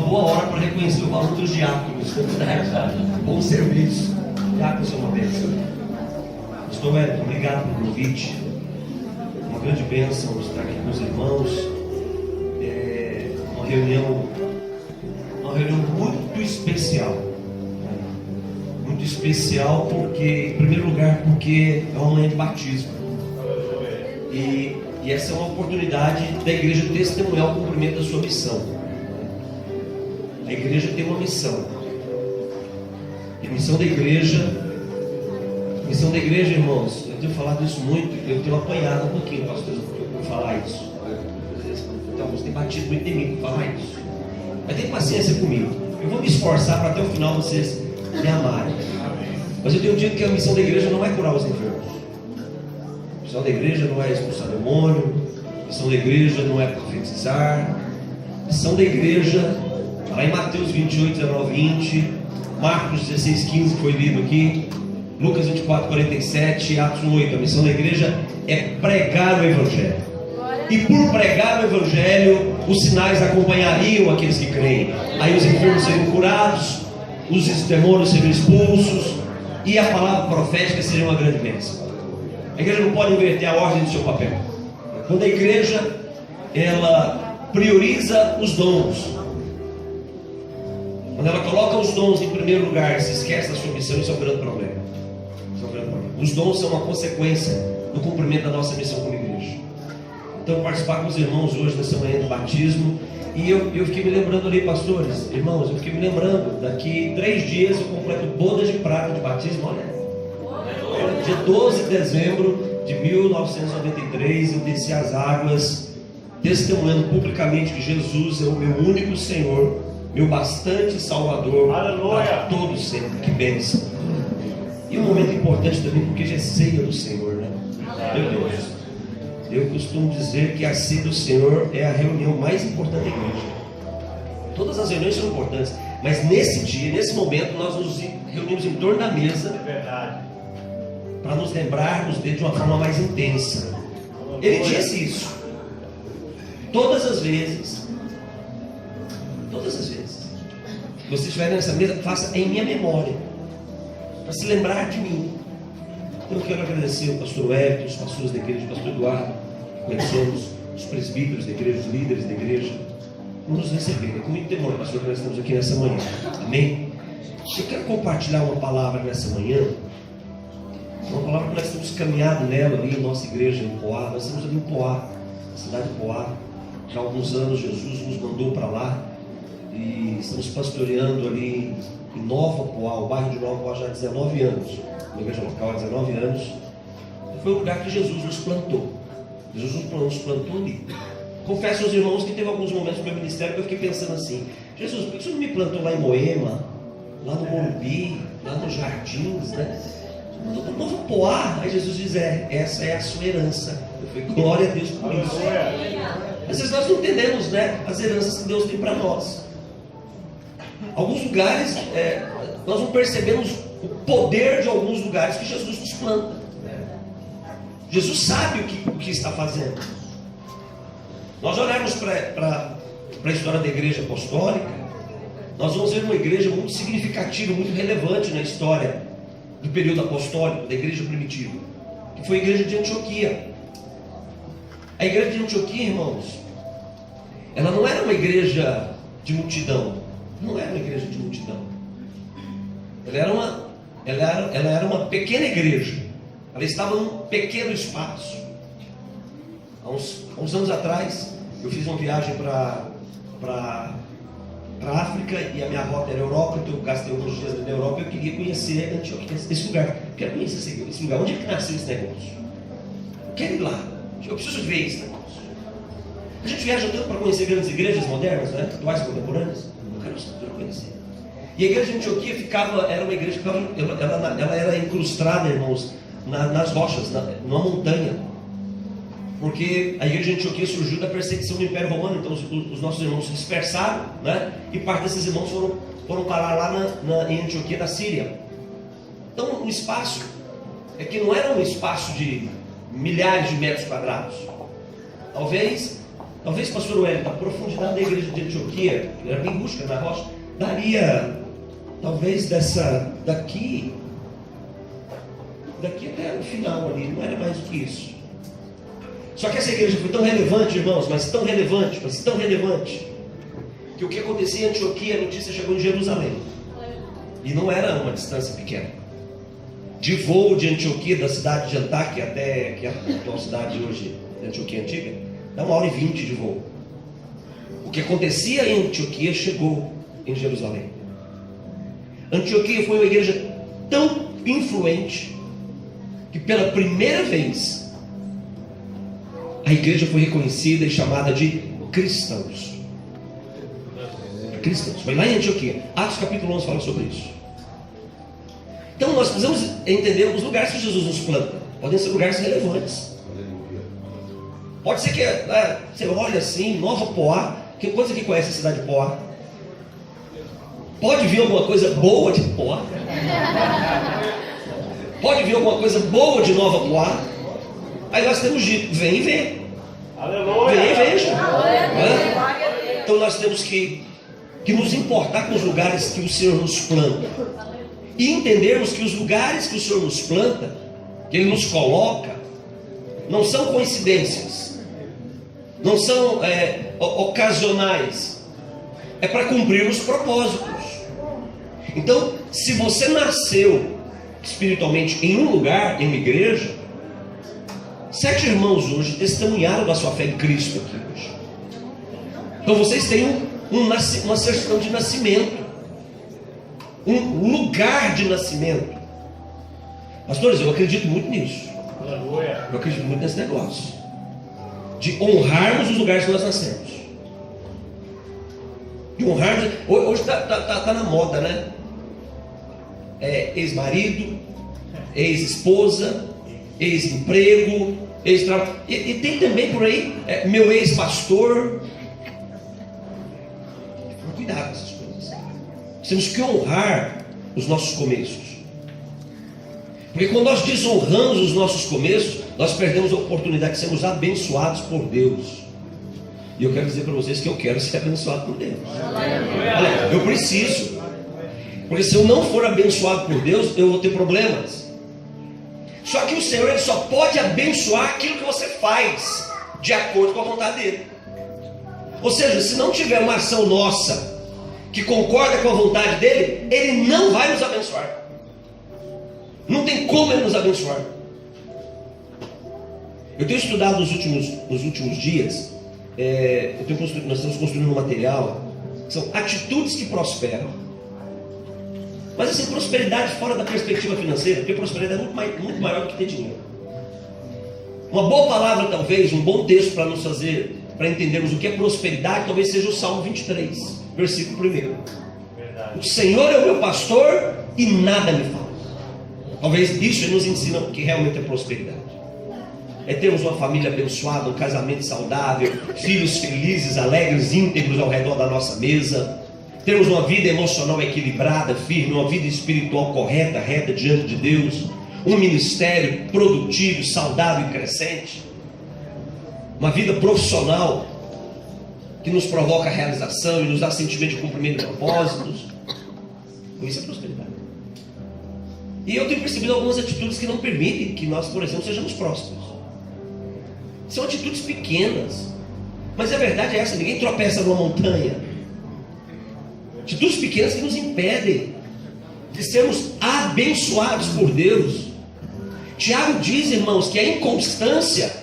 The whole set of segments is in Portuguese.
boa hora para reconhecer o valor dos diáconos. Bom serviço. Diáconos são uma bênção. Pastor Wellington, obrigado pelo convite. Uma grande bênção estar aqui com os irmãos. Uma reunião muito especial. Muito especial porque, em primeiro lugar, porque é uma manhã de batismo. E essa é uma oportunidade da igreja testemunhar o cumprimento da sua missão. A igreja tem uma missão. E a missão da igreja, irmãos, eu tenho falado isso muito, eu tenho apanhado um pouquinho, pastor, por falar isso. Então, você tem batido muito em mim por falar isso. Mas tenha paciência comigo. Eu vou me esforçar para até o final vocês me amarem. Mas eu tenho dito que a missão da igreja não é curar os enfermos. A missão da igreja não é expulsar demônio. A missão da igreja não é profetizar. A missão da igreja, lá em Mateus 28, 19, 20, Marcos 16, 15, que foi lido aqui, Lucas 24, 47, Atos 1, 8. A missão da igreja é pregar o Evangelho. E por pregar o Evangelho, os sinais acompanhariam aqueles que creem. Aí os enfermos seriam curados, os demônios seriam expulsos, e a palavra profética seria uma grande bênção. A igreja não pode inverter a ordem do seu papel. Quando a igreja, ela prioriza os dons, quando ela coloca os dons em primeiro lugar e se esquece da sua missão, isso é um grande problema. Os dons são uma consequência do cumprimento da nossa missão como igreja. Então, participar com os irmãos hoje nessa manhã de batismo. E eu fiquei me lembrando ali, pastores, irmãos, eu fiquei me lembrando, daqui 3 dias eu completo bodas de prata de batismo. Olha, dia 12 de dezembro de 1993, eu desci as águas, testemunhando publicamente que Jesus é o meu único Senhor, meu bastante Salvador, para todos sempre. Que bênção! E um momento importante também, porque já é ceia do Senhor, né? Meu Deus, eu costumo dizer que a ceia do Senhor é a reunião mais importante da igreja. Todas as reuniões são importantes, mas nesse dia, nesse momento, nós nos reunimos em torno da mesa, para nos lembrarmos dele de uma forma mais intensa. Ele disse isso. Todas as vezes que vocês estiverem nessa mesa, faça em minha memória, para se lembrar de mim. Então eu quero agradecer ao pastor Wellington, os pastores da igreja, o pastor Eduardo, conhecemos os presbíteros da igreja, os líderes da igreja, por nos receberem. Com muito temor, pastor, que nós estamos aqui nessa manhã. Amém? Eu quero compartilhar uma palavra nessa manhã, uma palavra que nós temos caminhado nela ali em nossa igreja em Poá. Nós estamos ali em Poá, na cidade de Poá. Já há alguns anos Jesus nos mandou para lá e estamos pastoreando ali em Nova Poá, o bairro de Nova Poá, já há 19 anos. Na igreja local há 19 anos. E foi o lugar que Jesus nos plantou. Jesus nos plantou ali. Confesso aos irmãos que teve alguns momentos no meu ministério que eu fiquei pensando assim: Jesus, por que você não me plantou lá em Moema, lá no Morumbi, lá nos Jardins, né? No Novo Poá? Aí Jesus diz: essa é a sua herança. Eu falei: glória a Deus por isso. Às vezes nós não entendemos, né, as heranças que Deus tem para nós. Alguns lugares, nós não percebemos o poder de alguns lugares que Jesus nos planta. Jesus sabe o que está fazendo. Nós olhamos para a história da igreja apostólica, nós vamos ver uma igreja muito significativa, muito relevante na história do período apostólico, da igreja primitiva, que foi a igreja de Antioquia. A igreja de Antioquia, irmãos, ela não era uma igreja de multidão. Não era uma igreja de multidão. Ela era uma pequena igreja. Ela estava num pequeno espaço. Há uns anos atrás, eu fiz uma viagem para África e a minha rota era Europa, então eu gastei alguns dias na Europa e eu queria conhecer Antioquia, esse lugar. Eu quero conhecer esse lugar. Onde é que nasceu esse negócio? Eu quero ir lá. Eu preciso ver esse negócio. A gente viaja tanto para conhecer grandes igrejas modernas, né? Atuais, contemporâneas. Eu quero conhecer. E a igreja de Antioquia era uma igreja que ela era incrustada, irmãos, nas rochas, numa montanha. Porque a igreja de Antioquia surgiu da perseguição do Império Romano. Então os nossos irmãos se dispersaram, né? E parte desses irmãos foram parar lá em Antioquia da Síria. Então o espaço que não era um espaço de milhares de metros quadrados. Talvez Talvez, pastor Wellington, a profundidade da igreja de Antioquia, que era bem rústica na rocha, daria, talvez, daqui até o final ali, não era mais do que isso. Só que essa igreja foi tão relevante, irmãos, mas tão relevante, que o que acontecia em Antioquia, a notícia chegou em Jerusalém. E não era uma distância pequena. De voo de Antioquia, da cidade de Antáquia até que é a atual cidade hoje, de Antioquia Antiga, dá 1h20 de voo. O que acontecia em Antioquia chegou em Jerusalém. Antioquia foi uma igreja tão influente que pela primeira vez a igreja foi reconhecida e chamada de cristãos. Cristãos, foi lá em Antioquia. Atos capítulo 11 fala sobre isso. Então nós precisamos entender os lugares que Jesus nos planta. Podem ser lugares relevantes. Pode ser que você olha assim, Nova Poá. Quantos aqui conhece a cidade de Poá? Pode vir alguma coisa boa de Poá? Pode vir alguma coisa boa de Nova Poá? Aí nós temos dito, vem e vê. Aleluia. Vem e veja. Então nós temos que nos importar com os lugares que o Senhor nos planta. E entendermos que os lugares que o Senhor nos planta, que Ele nos coloca, não são coincidências, não são ocasionais, é para cumprir os propósitos. Então, se você nasceu espiritualmente em um lugar, em uma igreja, 7 irmãos hoje testemunharam da sua fé em Cristo aqui hoje. Então vocês têm uma certidão de nascimento, um lugar de nascimento. Pastores, eu acredito muito nisso. Eu acredito muito nesse negócio de honrarmos os lugares que nós nascemos. De honrarmos. Hoje está na moda, né? Ex-marido, ex-esposa, ex-emprego, ex-trabalho. E tem também por aí meu ex-pastor. Cuidado com essas coisas. Temos que honrar os nossos começos. Porque quando nós desonramos os nossos começos, nós perdemos a oportunidade de sermos abençoados por Deus. E eu quero dizer para vocês que eu quero ser abençoado por Deus. Olha, eu preciso. Porque se eu não for abençoado por Deus, eu vou ter problemas. Só que o Senhor, Ele só pode abençoar aquilo que você faz de acordo com a vontade dEle. Ou seja, se não tiver uma ação nossa que concorda com a vontade dEle, Ele não vai nos abençoar. Não tem como Ele nos abençoar. Eu tenho estudado nos últimos dias, nós estamos construindo um material, que são atitudes que prosperam. Mas assim, prosperidade fora da perspectiva financeira, porque prosperidade é muito maior do que ter dinheiro. Uma boa palavra, talvez, um bom texto para nos fazer, para entendermos o que é prosperidade, talvez seja o Salmo 23, versículo 1. Verdade. O Senhor é o meu pastor e nada me falta. Talvez isso nos ensina o que realmente é prosperidade. É termos uma família abençoada, um casamento saudável, filhos felizes, alegres, íntegros ao redor da nossa mesa. Termos uma vida emocional equilibrada, firme, uma vida espiritual correta, reta diante de Deus. Um ministério produtivo, saudável e crescente. Uma vida profissional que nos provoca realização e nos dá sentimento de cumprimento de propósitos. Isso é prosperidade. E eu tenho percebido algumas atitudes que não permitem que nós, por exemplo, sejamos prósperos. São atitudes pequenas, mas a verdade é essa: ninguém tropeça numa montanha. Atitudes pequenas que nos impedem de sermos abençoados por Deus. Tiago diz, irmãos, que a inconstância,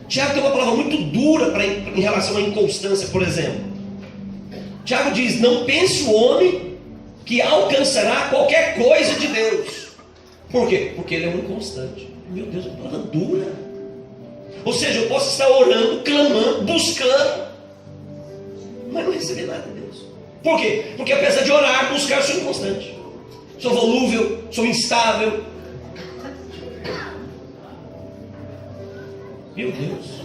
Tiago tem uma palavra muito dura em relação à inconstância, por exemplo. Tiago diz: não pense o homem que alcançará qualquer coisa de Deus. Por quê? Porque ele é um inconstante. Meu Deus, é uma palavra dura. Ou seja, eu posso estar orando, clamando, buscando, mas não receber nada de Deus. Por quê? Porque apesar de orar, buscar, eu sou inconstante. Sou volúvel, sou instável. Meu Deus.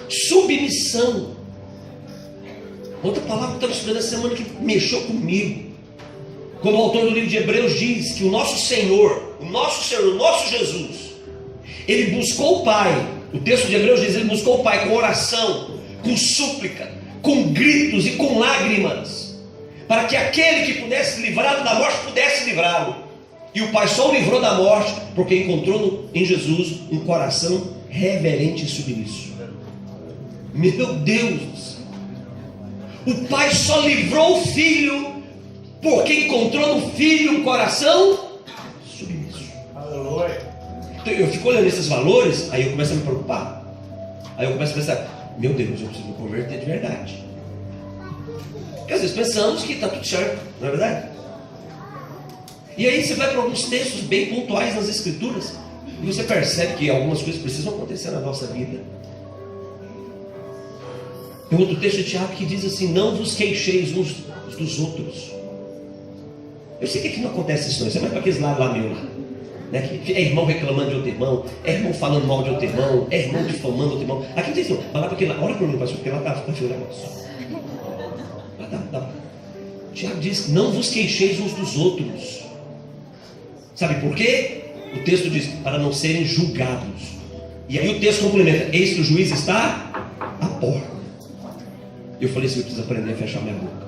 Submissão. Outra palavra que eu estava estudando essa semana que mexeu comigo. Quando o autor do livro de Hebreus diz que o nosso Senhor, o nosso Jesus, Ele buscou o Pai. O texto de Hebreus diz: Ele buscou o Pai com oração, com súplica, com gritos e com lágrimas, para que aquele que pudesse livrá-lo da morte pudesse livrá-lo. E o Pai só o livrou da morte porque encontrou em Jesus um coração reverente e submisso. Meu Deus! O Pai só livrou o Filho porque encontrou no Filho um coração submisso. Aleluia! Então, eu fico olhando esses valores, aí eu começo a me preocupar. Aí eu começo a pensar, meu Deus, eu preciso me converter de verdade. Porque às vezes pensamos que está tudo certo, não é verdade? E aí você vai para alguns textos bem pontuais nas Escrituras, e você percebe que algumas coisas precisam acontecer na nossa vida. Tem outro texto de Tiago que diz assim: não vos queixeis uns dos outros. Eu sei que não acontece isso, não. Isso é mais para aqueles lá meu lá, né? Que é irmão reclamando de outro irmão, é irmão falando mal de outro irmão, é irmão difamando outro irmão. Aqui não tem isso, não. Vai lá para aquele lá, olha para mim, pastor, porque lá está feio o negócio. Tá. Tiago diz: não vos queixeis uns dos outros. Sabe por quê? O texto diz: para não serem julgados. E aí o texto complementa: eis que o juiz está à porta. Eu falei assim: eu preciso aprender a fechar minha boca.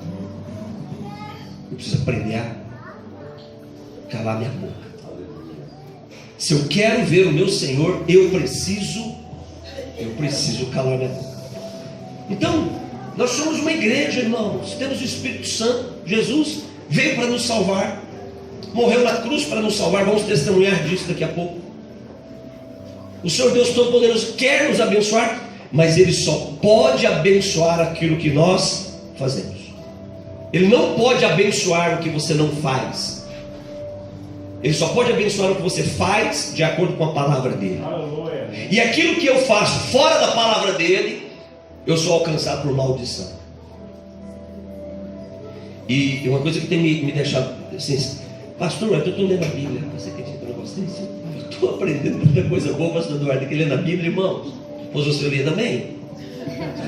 Eu preciso aprender a calar minha boca. Se eu quero ver o meu Senhor, eu preciso calar minha boca. Então, nós somos uma igreja, irmãos. Temos o Espírito Santo. Jesus veio para nos salvar, morreu na cruz para nos salvar. Vamos testemunhar disso daqui a pouco. O Senhor Deus Todo-Poderoso quer nos abençoar, mas Ele só pode abençoar aquilo que nós fazemos. Ele não pode abençoar o que você não faz. Ele só pode abençoar o que você faz de acordo com a palavra dele. Aleluia. E aquilo que eu faço fora da palavra dele, eu sou alcançado por maldição. E uma coisa que tem me deixado assim: pastor, eu estou lendo a Bíblia. Você acredita que eu não gostei disso? Eu estou aprendendo muita coisa boa, pastor Eduardo, que lê na Bíblia, irmãos. Pois você lê também?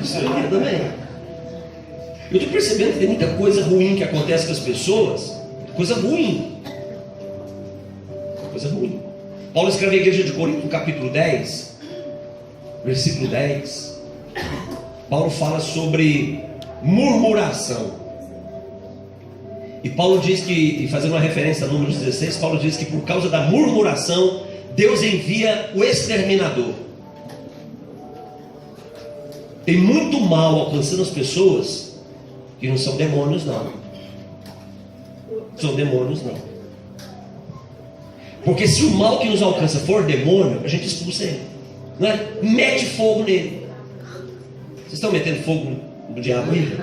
Você lê também? Eu estou percebendo que tem muita coisa ruim que acontece com as pessoas. Coisa ruim. Coisa ruim. Paulo escreve à igreja de Corinto, no capítulo 10, versículo 10. Paulo fala sobre murmuração. E Paulo diz que, e fazendo uma referência a Números 16, Paulo diz que por causa da murmuração, Deus envia o exterminador. Tem muito mal alcançando as pessoas que não são demônios, não. São demônios, não. Porque se o mal que nos alcança for demônio, a gente expulsa ele, não é? Mete fogo nele. Vocês estão metendo fogo no diabo aí?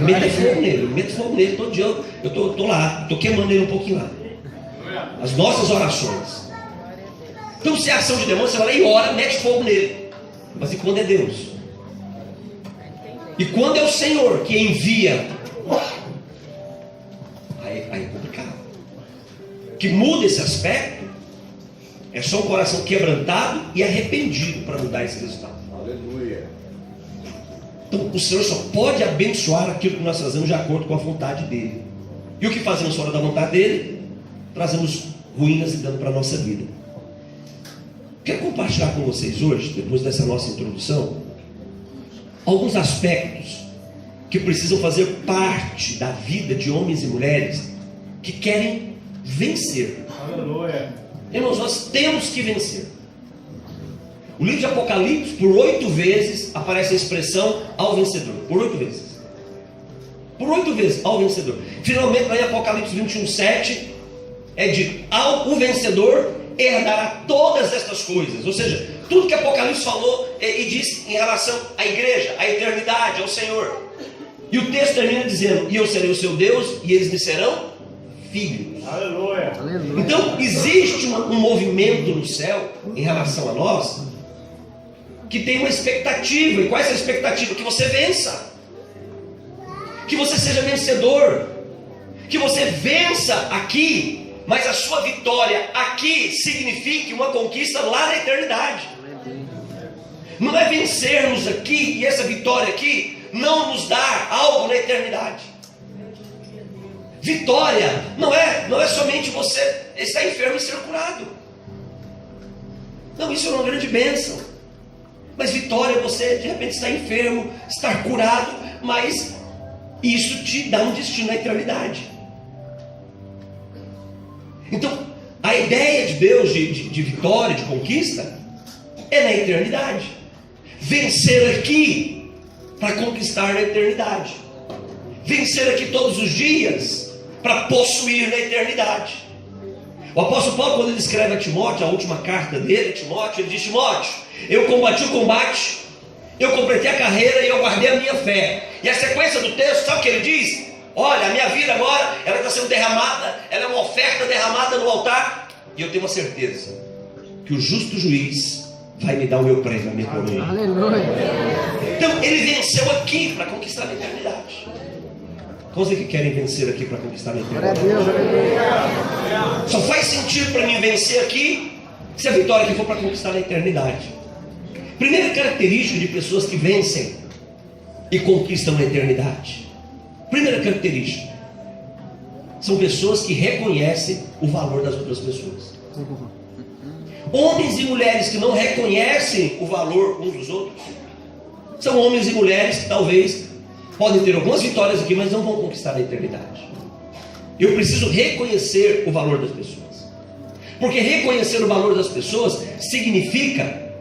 Meto fogo nele todo dia. Eu estou lá, estou queimando ele um pouquinho lá. As nossas orações. Então, se é ação de demônio, você vai lá e ora, mete fogo nele. Mas e quando é Deus? E quando é o Senhor que envia, aí é complicado. Que muda esse aspecto é só um coração quebrantado e arrependido para mudar esse resultado. Aleluia. Então o Senhor só pode abençoar aquilo que nós fazemos de acordo com a vontade dele. E o que fazemos fora da vontade dele, trazemos ruínas e dano para a nossa vida. Quero compartilhar com vocês hoje, depois dessa nossa introdução, alguns aspectos que precisam fazer parte da vida de homens e mulheres que querem vencer. Aleluia. Irmãos, nós temos que vencer. O livro de Apocalipse, por 8 vezes, aparece a expressão ao vencedor. Por 8 vezes. Por 8 vezes, ao vencedor. Finalmente, lá em Apocalipse 21:7, é dito: o vencedor herdará todas estas coisas. Ou seja, tudo que Apocalipse falou e diz em relação à igreja, à eternidade, ao Senhor. E o texto termina dizendo: e eu serei o seu Deus, e eles me serão filhos. Aleluia. Então existe um movimento no céu em relação a nós que tem uma expectativa. E qual é essa expectativa? Que você vença, que você seja vencedor, que você vença aqui, mas a sua vitória aqui signifique uma conquista lá na eternidade. Não é vencermos aqui e essa vitória aqui não nos dar algo na eternidade. Vitória não é somente você estar enfermo e ser curado. Não, isso é uma grande bênção. Mas vitória é você de repente estar enfermo, estar curado, mas isso te dá um destino na eternidade. Então, a ideia de Deus de vitória, de conquista, é na eternidade. Vencer aqui para conquistar na eternidade. Vencer aqui todos os dias para possuir na eternidade. O apóstolo Paulo, quando ele escreve a Timóteo, a última carta dele, Timóteo, ele diz: Timóteo, eu combati o combate, eu completei a carreira e eu guardei a minha fé. E a sequência do texto, sabe o que ele diz? Olha, a minha vida agora, ela está sendo derramada, ela é uma oferta derramada no altar, e eu tenho uma certeza, que o justo juiz vai me dar o meu prêmio, a minha coroa. Aleluia. Então ele venceu aqui para conquistar a eternidade. Quantos que querem vencer aqui para conquistar a eternidade? Só faz sentido para mim vencer aqui se a vitória aqui for para conquistar a eternidade. Primeira característica de pessoas que vencem e conquistam a eternidade. Primeira característica: são pessoas que reconhecem o valor das outras pessoas. Homens e mulheres que não reconhecem o valor uns dos outros são homens e mulheres que talvez podem ter algumas vitórias aqui, mas não vão conquistar a eternidade. Eu preciso reconhecer o valor das pessoas, porque reconhecer o valor das pessoas significa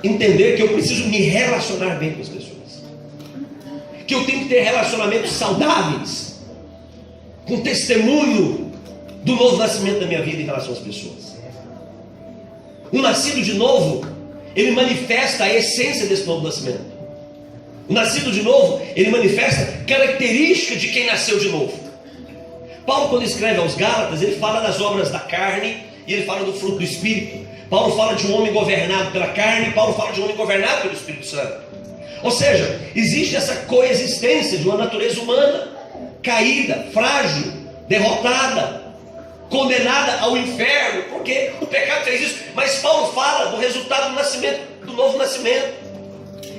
entender que eu preciso me relacionar bem com as pessoas, que eu tenho que ter relacionamentos saudáveis, com testemunho do novo nascimento da minha vida em relação às pessoas. Um nascido de novo, ele manifesta a essência desse novo nascimento. O nascido de novo, ele manifesta características de quem nasceu de novo. Paulo, quando escreve aos Gálatas, ele fala das obras da carne e ele fala do fruto do Espírito. Paulo fala de um homem governado pela carne, Paulo fala de um homem governado pelo Espírito Santo. Ou seja, existe essa coexistência de uma natureza humana caída, frágil, derrotada, condenada ao inferno, porque o pecado fez isso. Mas Paulo fala do resultado do nascimento, do novo nascimento,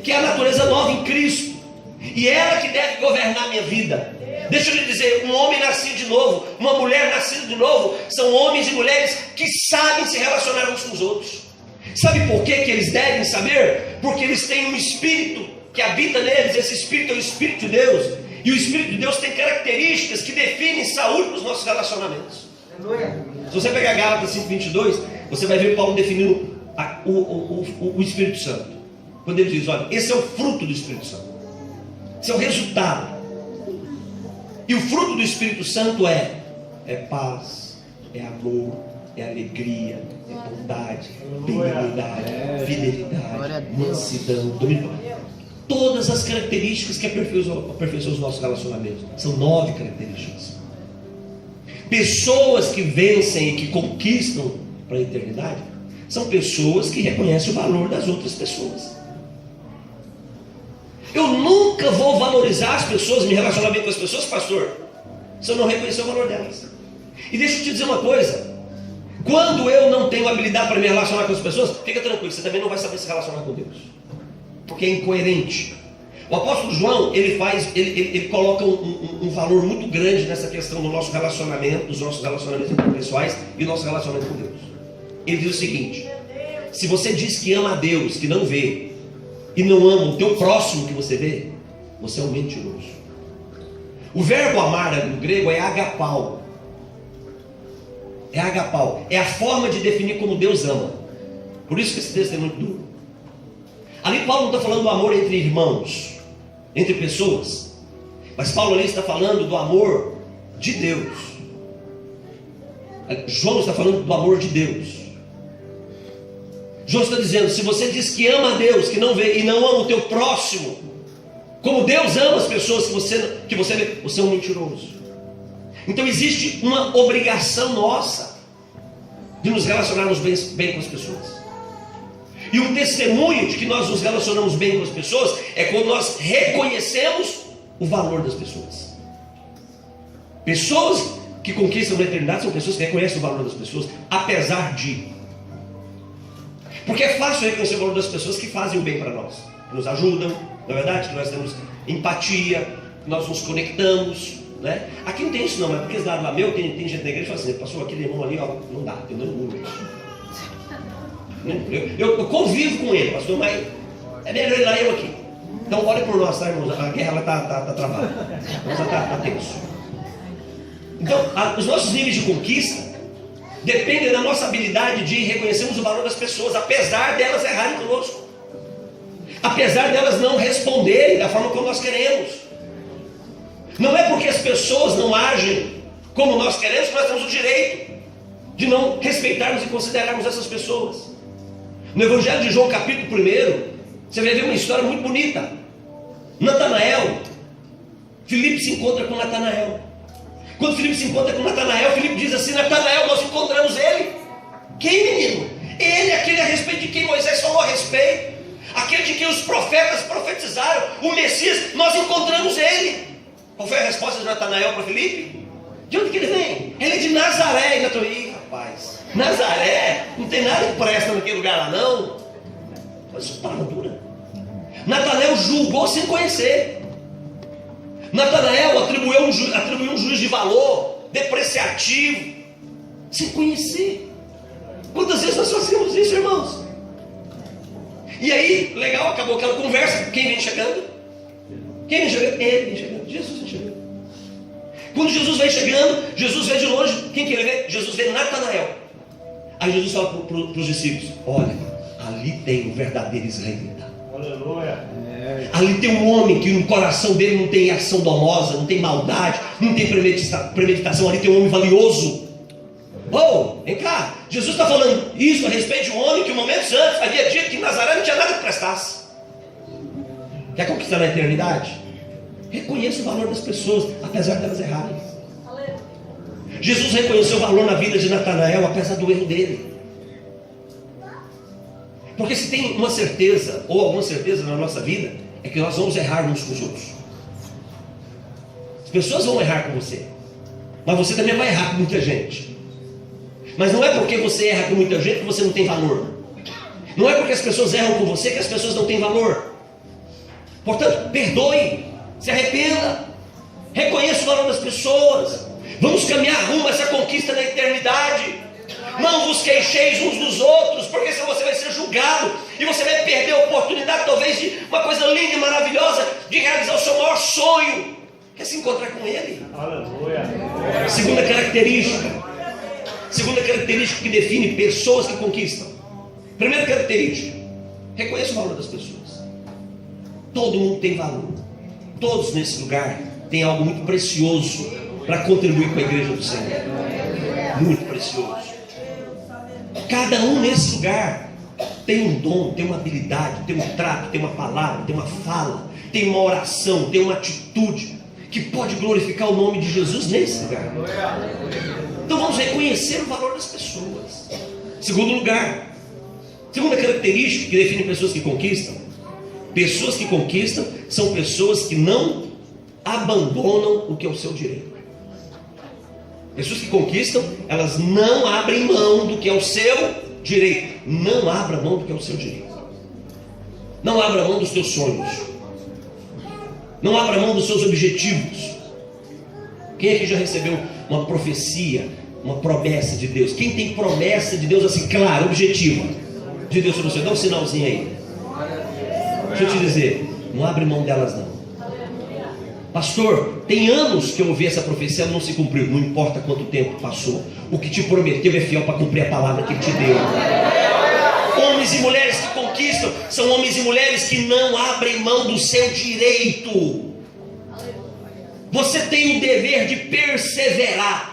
que é a natureza nova em Cristo, e ela que deve governar a minha vida. Deixa eu lhe dizer, um homem nascido de novo, uma mulher nascida de novo, são homens e mulheres que sabem se relacionar uns com os outros. Sabe por que eles devem saber? Porque eles têm um Espírito que habita neles. Esse Espírito é o Espírito de Deus, e o Espírito de Deus tem características que definem saúde para os nossos relacionamentos. Se você pegar Gálatas 5:22, você vai ver Paulo definindo o Espírito Santo. Quando ele diz: olha, esse é o fruto do Espírito Santo, esse é o resultado. E o fruto do Espírito Santo é paz, é amor, é alegria, é bondade, benignidade, fidelidade, mansidão, domínio. Todas as características que aperfeiçoam os nossos relacionamentos. São 9 características. Pessoas que vencem e que conquistam para a eternidade são pessoas que reconhecem o valor das outras pessoas. Eu nunca vou valorizar as pessoas, me relacionar bem com as pessoas, pastor, se eu não reconhecer o valor delas. E deixa eu te dizer uma coisa: quando eu não tenho habilidade para me relacionar com as pessoas, fica tranquilo, você também não vai saber se relacionar com Deus, porque é incoerente. O apóstolo João, ele coloca um valor muito grande nessa questão do nosso relacionamento, dos nossos relacionamentos interpessoais e do nosso relacionamento com Deus. Ele diz o seguinte: se você diz que ama a Deus, que não vê, e não ama o teu próximo que você vê, você é um mentiroso. O verbo amar no grego é agapau. É agapau. É a forma de definir como Deus ama. Por isso que esse texto é muito duro. Ali Paulo não está falando do amor entre irmãos, entre pessoas, mas Paulo ali está falando do amor de Deus. João está falando do amor de Deus. João está dizendo: se você diz que ama a Deus, que não vê, e não ama o teu próximo, como Deus ama as pessoas que você vê, você é um mentiroso. Então existe uma obrigação nossa de nos relacionarmos bem com as pessoas. E um testemunho de que nós nos relacionamos bem com as pessoas é quando nós reconhecemos o valor das pessoas. Pessoas que conquistam a eternidade são pessoas que reconhecem o valor das pessoas, apesar de. Porque é fácil reconhecer o valor das pessoas que fazem o bem para nós, que nos ajudam, não é verdade? Que nós temos empatia, que nós nos conectamos, né? Aqui não tem isso não, mas porque esse lado lá meu, tem gente na igreja que fala assim: pastor, aquele irmão ali, ó, não dá, eu não engano. Eu convivo com ele, pastor, mas é melhor ele lá e eu aqui. Então ore por nós, tá, irmãos? A guerra está travada. Está tenso. Então, os nossos níveis de conquista dependem da nossa habilidade de reconhecermos o valor das pessoas, apesar delas errarem conosco. Apesar delas não responderem da forma como nós queremos. Não é porque as pessoas não agem como nós queremos que nós temos o direito de não respeitarmos e considerarmos essas pessoas. No Evangelho de João, capítulo 1, você vai ver uma história muito bonita. Natanael, Filipe se encontra com Natanael. Quando Filipe se encontra com Natanael, Filipe diz assim: Natanael, nós encontramos ele. Quem, menino? Ele, aquele a respeito de quem Moisés falou a respeito, aquele de quem os profetas profetizaram, o Messias, nós encontramos ele. Qual foi a resposta de Natanael para Filipe? De onde que ele vem? Ele é de Nazaré. E Natanael, ih, rapaz, Nazaré, não tem nada que presta naquele lugar lá não. Mas isso é palavra dura. Natanael julgou sem conhecer. Natanael atribuiu um juízo de valor depreciativo sem conhecer. Quantas vezes nós fazemos isso, irmãos? E aí, legal, acabou aquela conversa. Quem vem chegando? Quem vem chegando? Ele vem chegando. Jesus vem chegando. Quando Jesus vem chegando, Jesus vê de longe. Quem que ele vê? Jesus vê Natanael. Aí Jesus fala para os discípulos: olha, ali tem o verdadeiro israelita. Aleluia. Ali tem um homem que no coração dele não tem ação dolosa, não tem maldade, não tem premeditação. Ali tem um homem valioso. Oh, vem cá, Jesus está falando isso a respeito de um homem que momentos antes havia dito que Nazaré não tinha nada que prestasse. Quer conquistar na eternidade? Reconheça o valor das pessoas, apesar delas errarem. Jesus reconheceu o valor na vida de Natanael, apesar do erro dele. Porque se tem uma certeza, ou alguma certeza na nossa vida, é que nós vamos errar uns com os outros. As pessoas vão errar com você, mas você também vai errar com muita gente. Mas não é porque você erra com muita gente que você não tem valor. Não é porque as pessoas erram com você que as pessoas não têm valor. Portanto, perdoe, se arrependa, reconheça o valor das pessoas. Vamos caminhar rumo a essa conquista da eternidade. Não vos queixeis uns dos outros, porque senão você vai ser julgado e você vai perder a oportunidade, talvez, de uma coisa linda e maravilhosa, de realizar o seu maior sonho, que é se encontrar com Ele. Aleluia. Segunda característica que define pessoas que conquistam. Primeira característica: reconheça o valor das pessoas. Todo mundo tem valor. Todos nesse lugar têm algo muito precioso para contribuir com a igreja do Senhor. Muito precioso. Cada um nesse lugar tem um dom, tem uma habilidade, tem um trato, tem uma palavra, tem uma fala, tem uma oração, tem uma atitude que pode glorificar o nome de Jesus nesse lugar. Então vamos reconhecer o valor das pessoas. Segundo lugar, segunda característica que define pessoas que conquistam: pessoas que conquistam são pessoas que não abandonam o que é o seu direito. Pessoas que conquistam, elas não abrem mão do que é o seu direito. Não abra mão do que é o seu direito. Não abra mão dos teus sonhos. Não abra mão dos seus objetivos. Quem aqui já recebeu uma profecia, uma promessa de Deus? Quem tem promessa de Deus assim, claro, objetiva de Deus sobre você? Dá um sinalzinho aí. Deixa eu te dizer, não abre mão delas não. Pastor, tem anos que eu ouvi essa profecia, ela não se cumpriu. Não importa quanto tempo passou, o que te prometeu é fiel para cumprir a palavra que ele te deu. Homens e mulheres que conquistam são homens e mulheres que não abrem mão do seu direito. Você tem o dever de perseverar.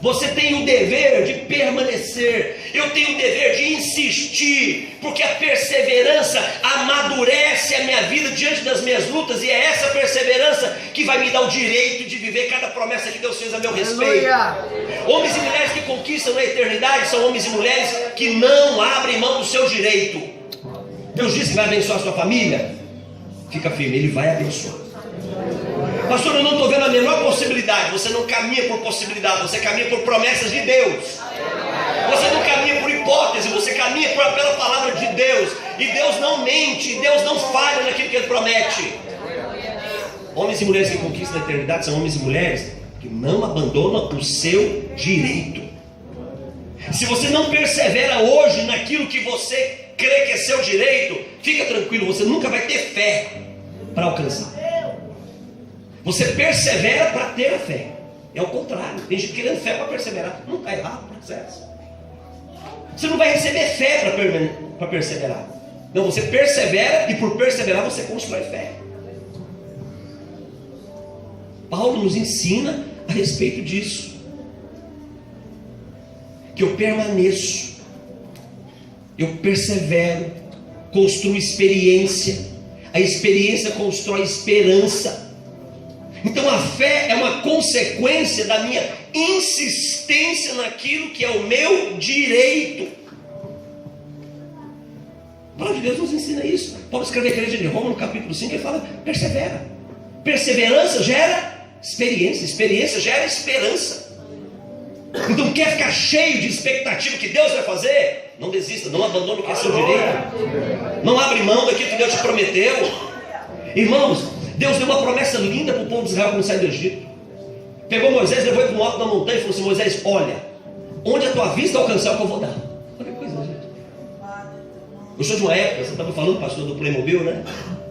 Você tem o dever de permanecer. Eu tenho o dever de insistir, porque a perseverança amadurece a minha vida diante das minhas lutas, e é essa perseverança que vai me dar o direito de viver cada promessa que Deus fez a meu respeito. Homens e mulheres que conquistam na eternidade são homens e mulheres que não abrem mão do seu direito. Deus disse que vai abençoar a sua família. Fica firme, Ele vai abençoar. Pastor, eu não estou vendo a menor possibilidade. Você não caminha por possibilidade, você caminha por promessas de Deus. Você não caminha por hipótese, você caminha pela palavra de Deus. E Deus não mente, Deus não falha naquilo que Ele promete. Homens e mulheres que conquistam a eternidade são homens e mulheres que não abandonam o seu direito. Se você não persevera hoje naquilo que você crê que é seu direito, fica tranquilo, você nunca vai ter fé para alcançar. Você persevera para ter a fé. É o contrário, tem gente querendo fé para perseverar. Não está errado o processo. Você não vai receber fé para perseverar. Não, você persevera e por perseverar você constrói fé. Paulo nos ensina a respeito disso. Que eu permaneço, eu persevero, construo experiência, a experiência constrói esperança. Então a fé é uma consequência da minha insistência naquilo que é o meu direito. A palavra de Deus nos ensina isso. Paulo escreve a igreja de Roma no capítulo 5, ele fala: persevera. Perseverança gera experiência, experiência gera esperança. Então quer ficar cheio de expectativa que Deus vai fazer? Não desista, não abandone o que é seu direito. Não abre mão daquilo que Deus te prometeu. Irmãos, Deus deu uma promessa linda para o povo de Israel quando sai do Egito. Pegou Moisés, levou ele para o alto da montanha e falou assim: Moisés, olha, onde a tua vista alcançar é o que eu vou dar. Olha que coisa, gente. Eu sou de uma época, você estava falando, pastor, do Playmobil, né?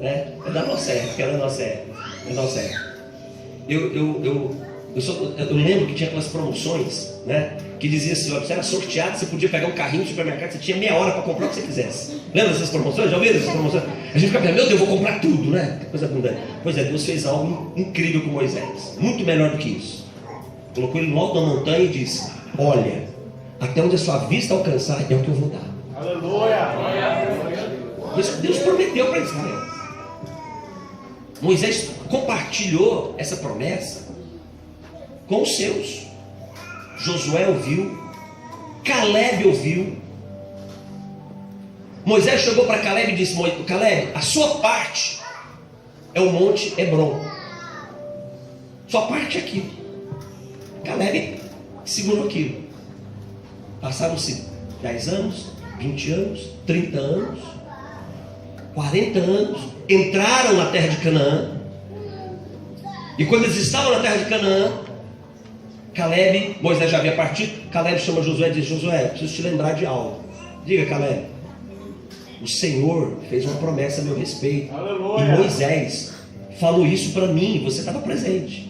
É da nossa época, era da nossa época. É da nossa época. Eu lembro que tinha aquelas promoções, né? Que dizia assim: ó, você era sorteado, você podia pegar um carrinho no supermercado, você tinha meia hora para comprar o que você quisesse. Lembra dessas promoções? Já ouviram essas promoções? A gente fica pensando: meu Deus, eu vou comprar tudo, né? Que coisa abundante. Pois é, Deus fez algo incrível com Moisés, muito melhor do que isso. Colocou ele no alto da montanha e disse: olha, até onde a sua vista alcançar é o que eu vou dar. Aleluia! Deus prometeu para Israel. Moisés compartilhou essa promessa com os seus. Josué ouviu, Caleb ouviu. Moisés chegou para Caleb e disse: Caleb, a sua parte é o monte Hebron. Sua parte é aquilo. Caleb segurou aquilo. Passaram-se 10 anos, 20 anos, 30 anos, 40 anos. Entraram na terra de Canaã. E quando eles estavam na terra de Canaã, Caleb, Moisés já havia partido. Caleb chama Josué e diz: Josué, preciso te lembrar de algo. Diga, Caleb. O Senhor fez uma promessa a meu respeito. Aleluia. E Moisés falou isso para mim, você estava presente.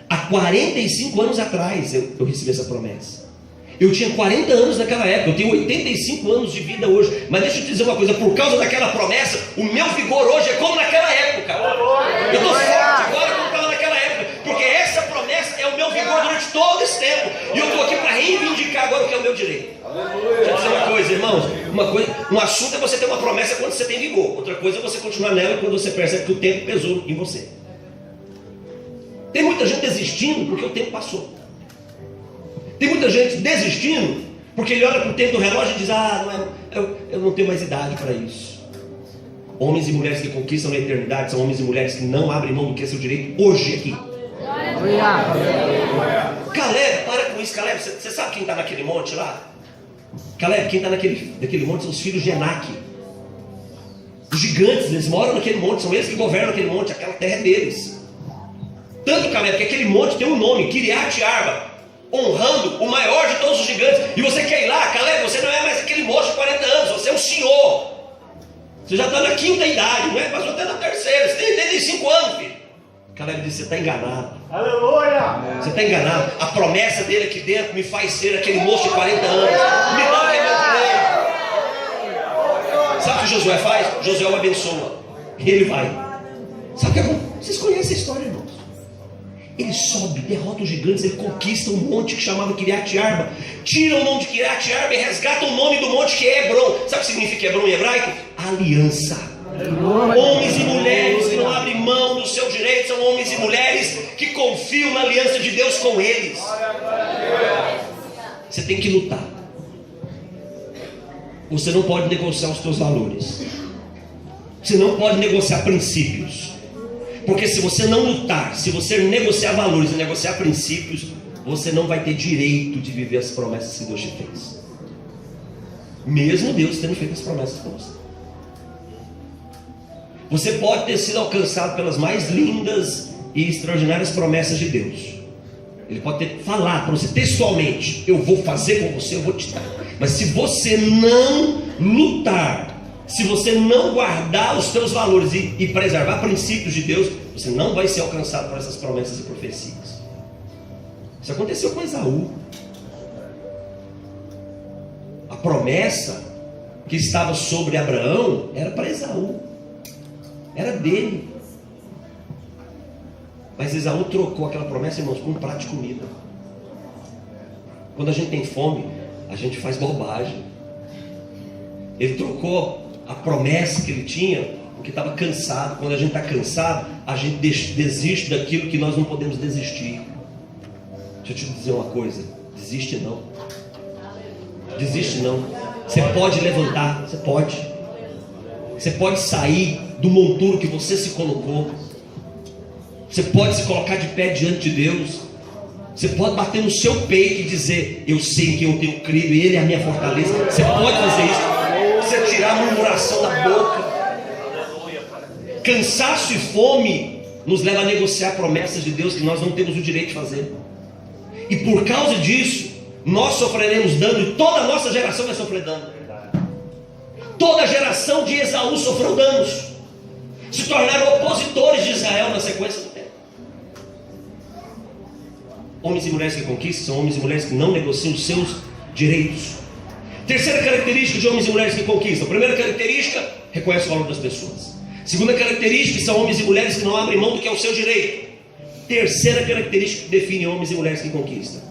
Há 45 anos atrás eu recebi essa promessa. Eu tinha 40 anos naquela época, eu tenho 85 anos de vida hoje. Mas deixa eu te dizer uma coisa: por causa daquela promessa, o meu vigor hoje é como naquela época. Eu estou forte agora como estava naquela época, porque essa promessa é o meu vigor durante todo esse tempo. E eu estou aqui para reivindicar agora o que é o meu direito. Deixa eu dizer uma coisa, irmãos. Um assunto é você ter uma promessa quando você tem vigor. Outra coisa é você continuar nela quando você percebe que o tempo pesou em você. Tem muita gente desistindo porque o tempo passou. Tem muita gente desistindo porque ele olha para o tempo do relógio e diz: eu não tenho mais idade para isso. Homens e mulheres que conquistam na eternidade são homens e mulheres que não abrem mão do que é seu direito hoje aqui. Caleb, para com isso, Caleb. Você sabe quem está naquele monte lá? Caleb, quem está naquele monte são os filhos de Enaque. Os gigantes, eles moram naquele monte, são eles que governam aquele monte, aquela terra é deles. Tanto, Caleb, que aquele monte tem um nome, Kiriat Arba, honrando o maior de todos os gigantes. E você quer ir lá, Caleb? Você não é mais aquele moço de 40 anos, você é um senhor. Você já está na quinta idade, não é? Passou até na terceira, você tem 85 anos, filho. Caleb disse: você está enganado. Aleluia! Você está enganado. A promessa dele aqui dentro me faz ser aquele moço de 40 anos. Me dá o que é meu direito. Sabe o que Josué faz? Josué o abençoa. E ele vai. Sabe o que acontece? Vocês conhecem a história, irmãos? Ele sobe, derrota os gigantes, ele conquista um monte que chamava Kiriat Arba, tira o nome de Kiriat Arba e resgata o nome do monte que é Hebron. Sabe o que significa Hebron em hebraico? Aliança. Homens e mulheres que não abrem mão do seu direito são homens e mulheres que confiam na aliança de Deus com eles. Você tem que lutar. Você não pode negociar os seus valores. Você não pode negociar princípios. Porque se você não lutar, se você negociar valores e negociar princípios, você não vai ter direito de viver as promessas que Deus te fez. Mesmo Deus tendo feito as promessas para você. Você pode ter sido alcançado pelas mais lindas e extraordinárias promessas de Deus. Ele pode ter falado para você textualmente: eu vou fazer com você, eu vou te dar. Mas se você não lutar, se você não guardar os teus valores e preservar princípios de Deus, você não vai ser alcançado por essas promessas e profecias. Isso aconteceu com Esaú. A promessa que estava sobre Abraão era para Esaú, era dele. Mas Esaú trocou aquela promessa, irmãos, por um prato de comida. Quando a gente tem fome, a gente faz bobagem. Ele trocou a promessa que ele tinha porque estava cansado. Quando a gente está cansado, a gente desiste daquilo que nós não podemos desistir. Deixa eu te dizer uma coisa: desiste não. Desiste não. Você pode levantar, você pode. Você pode sair do monturo que você se colocou. Você pode se colocar de pé diante de Deus. Você pode bater no seu peito e dizer: eu sei que eu tenho crido e Ele é a minha fortaleza. Você pode fazer isso. Você tirar a murmuração da boca. Cansaço e fome nos leva a negociar promessas de Deus que nós não temos o direito de fazer. E por causa disso, nós sofreremos dano e toda a nossa geração vai sofrer dano. Toda a geração de Esaú sofreu danos. Se tornaram opositores de Israel na sequência do tempo. Homens e mulheres que conquistam são homens e mulheres que não negociam os seus direitos. Terceira característica de homens e mulheres que conquistam. Primeira característica, reconhece o valor das pessoas. Segunda característica, são homens e mulheres que não abrem mão do que é o seu direito. Terceira característica que define homens e mulheres que conquistam.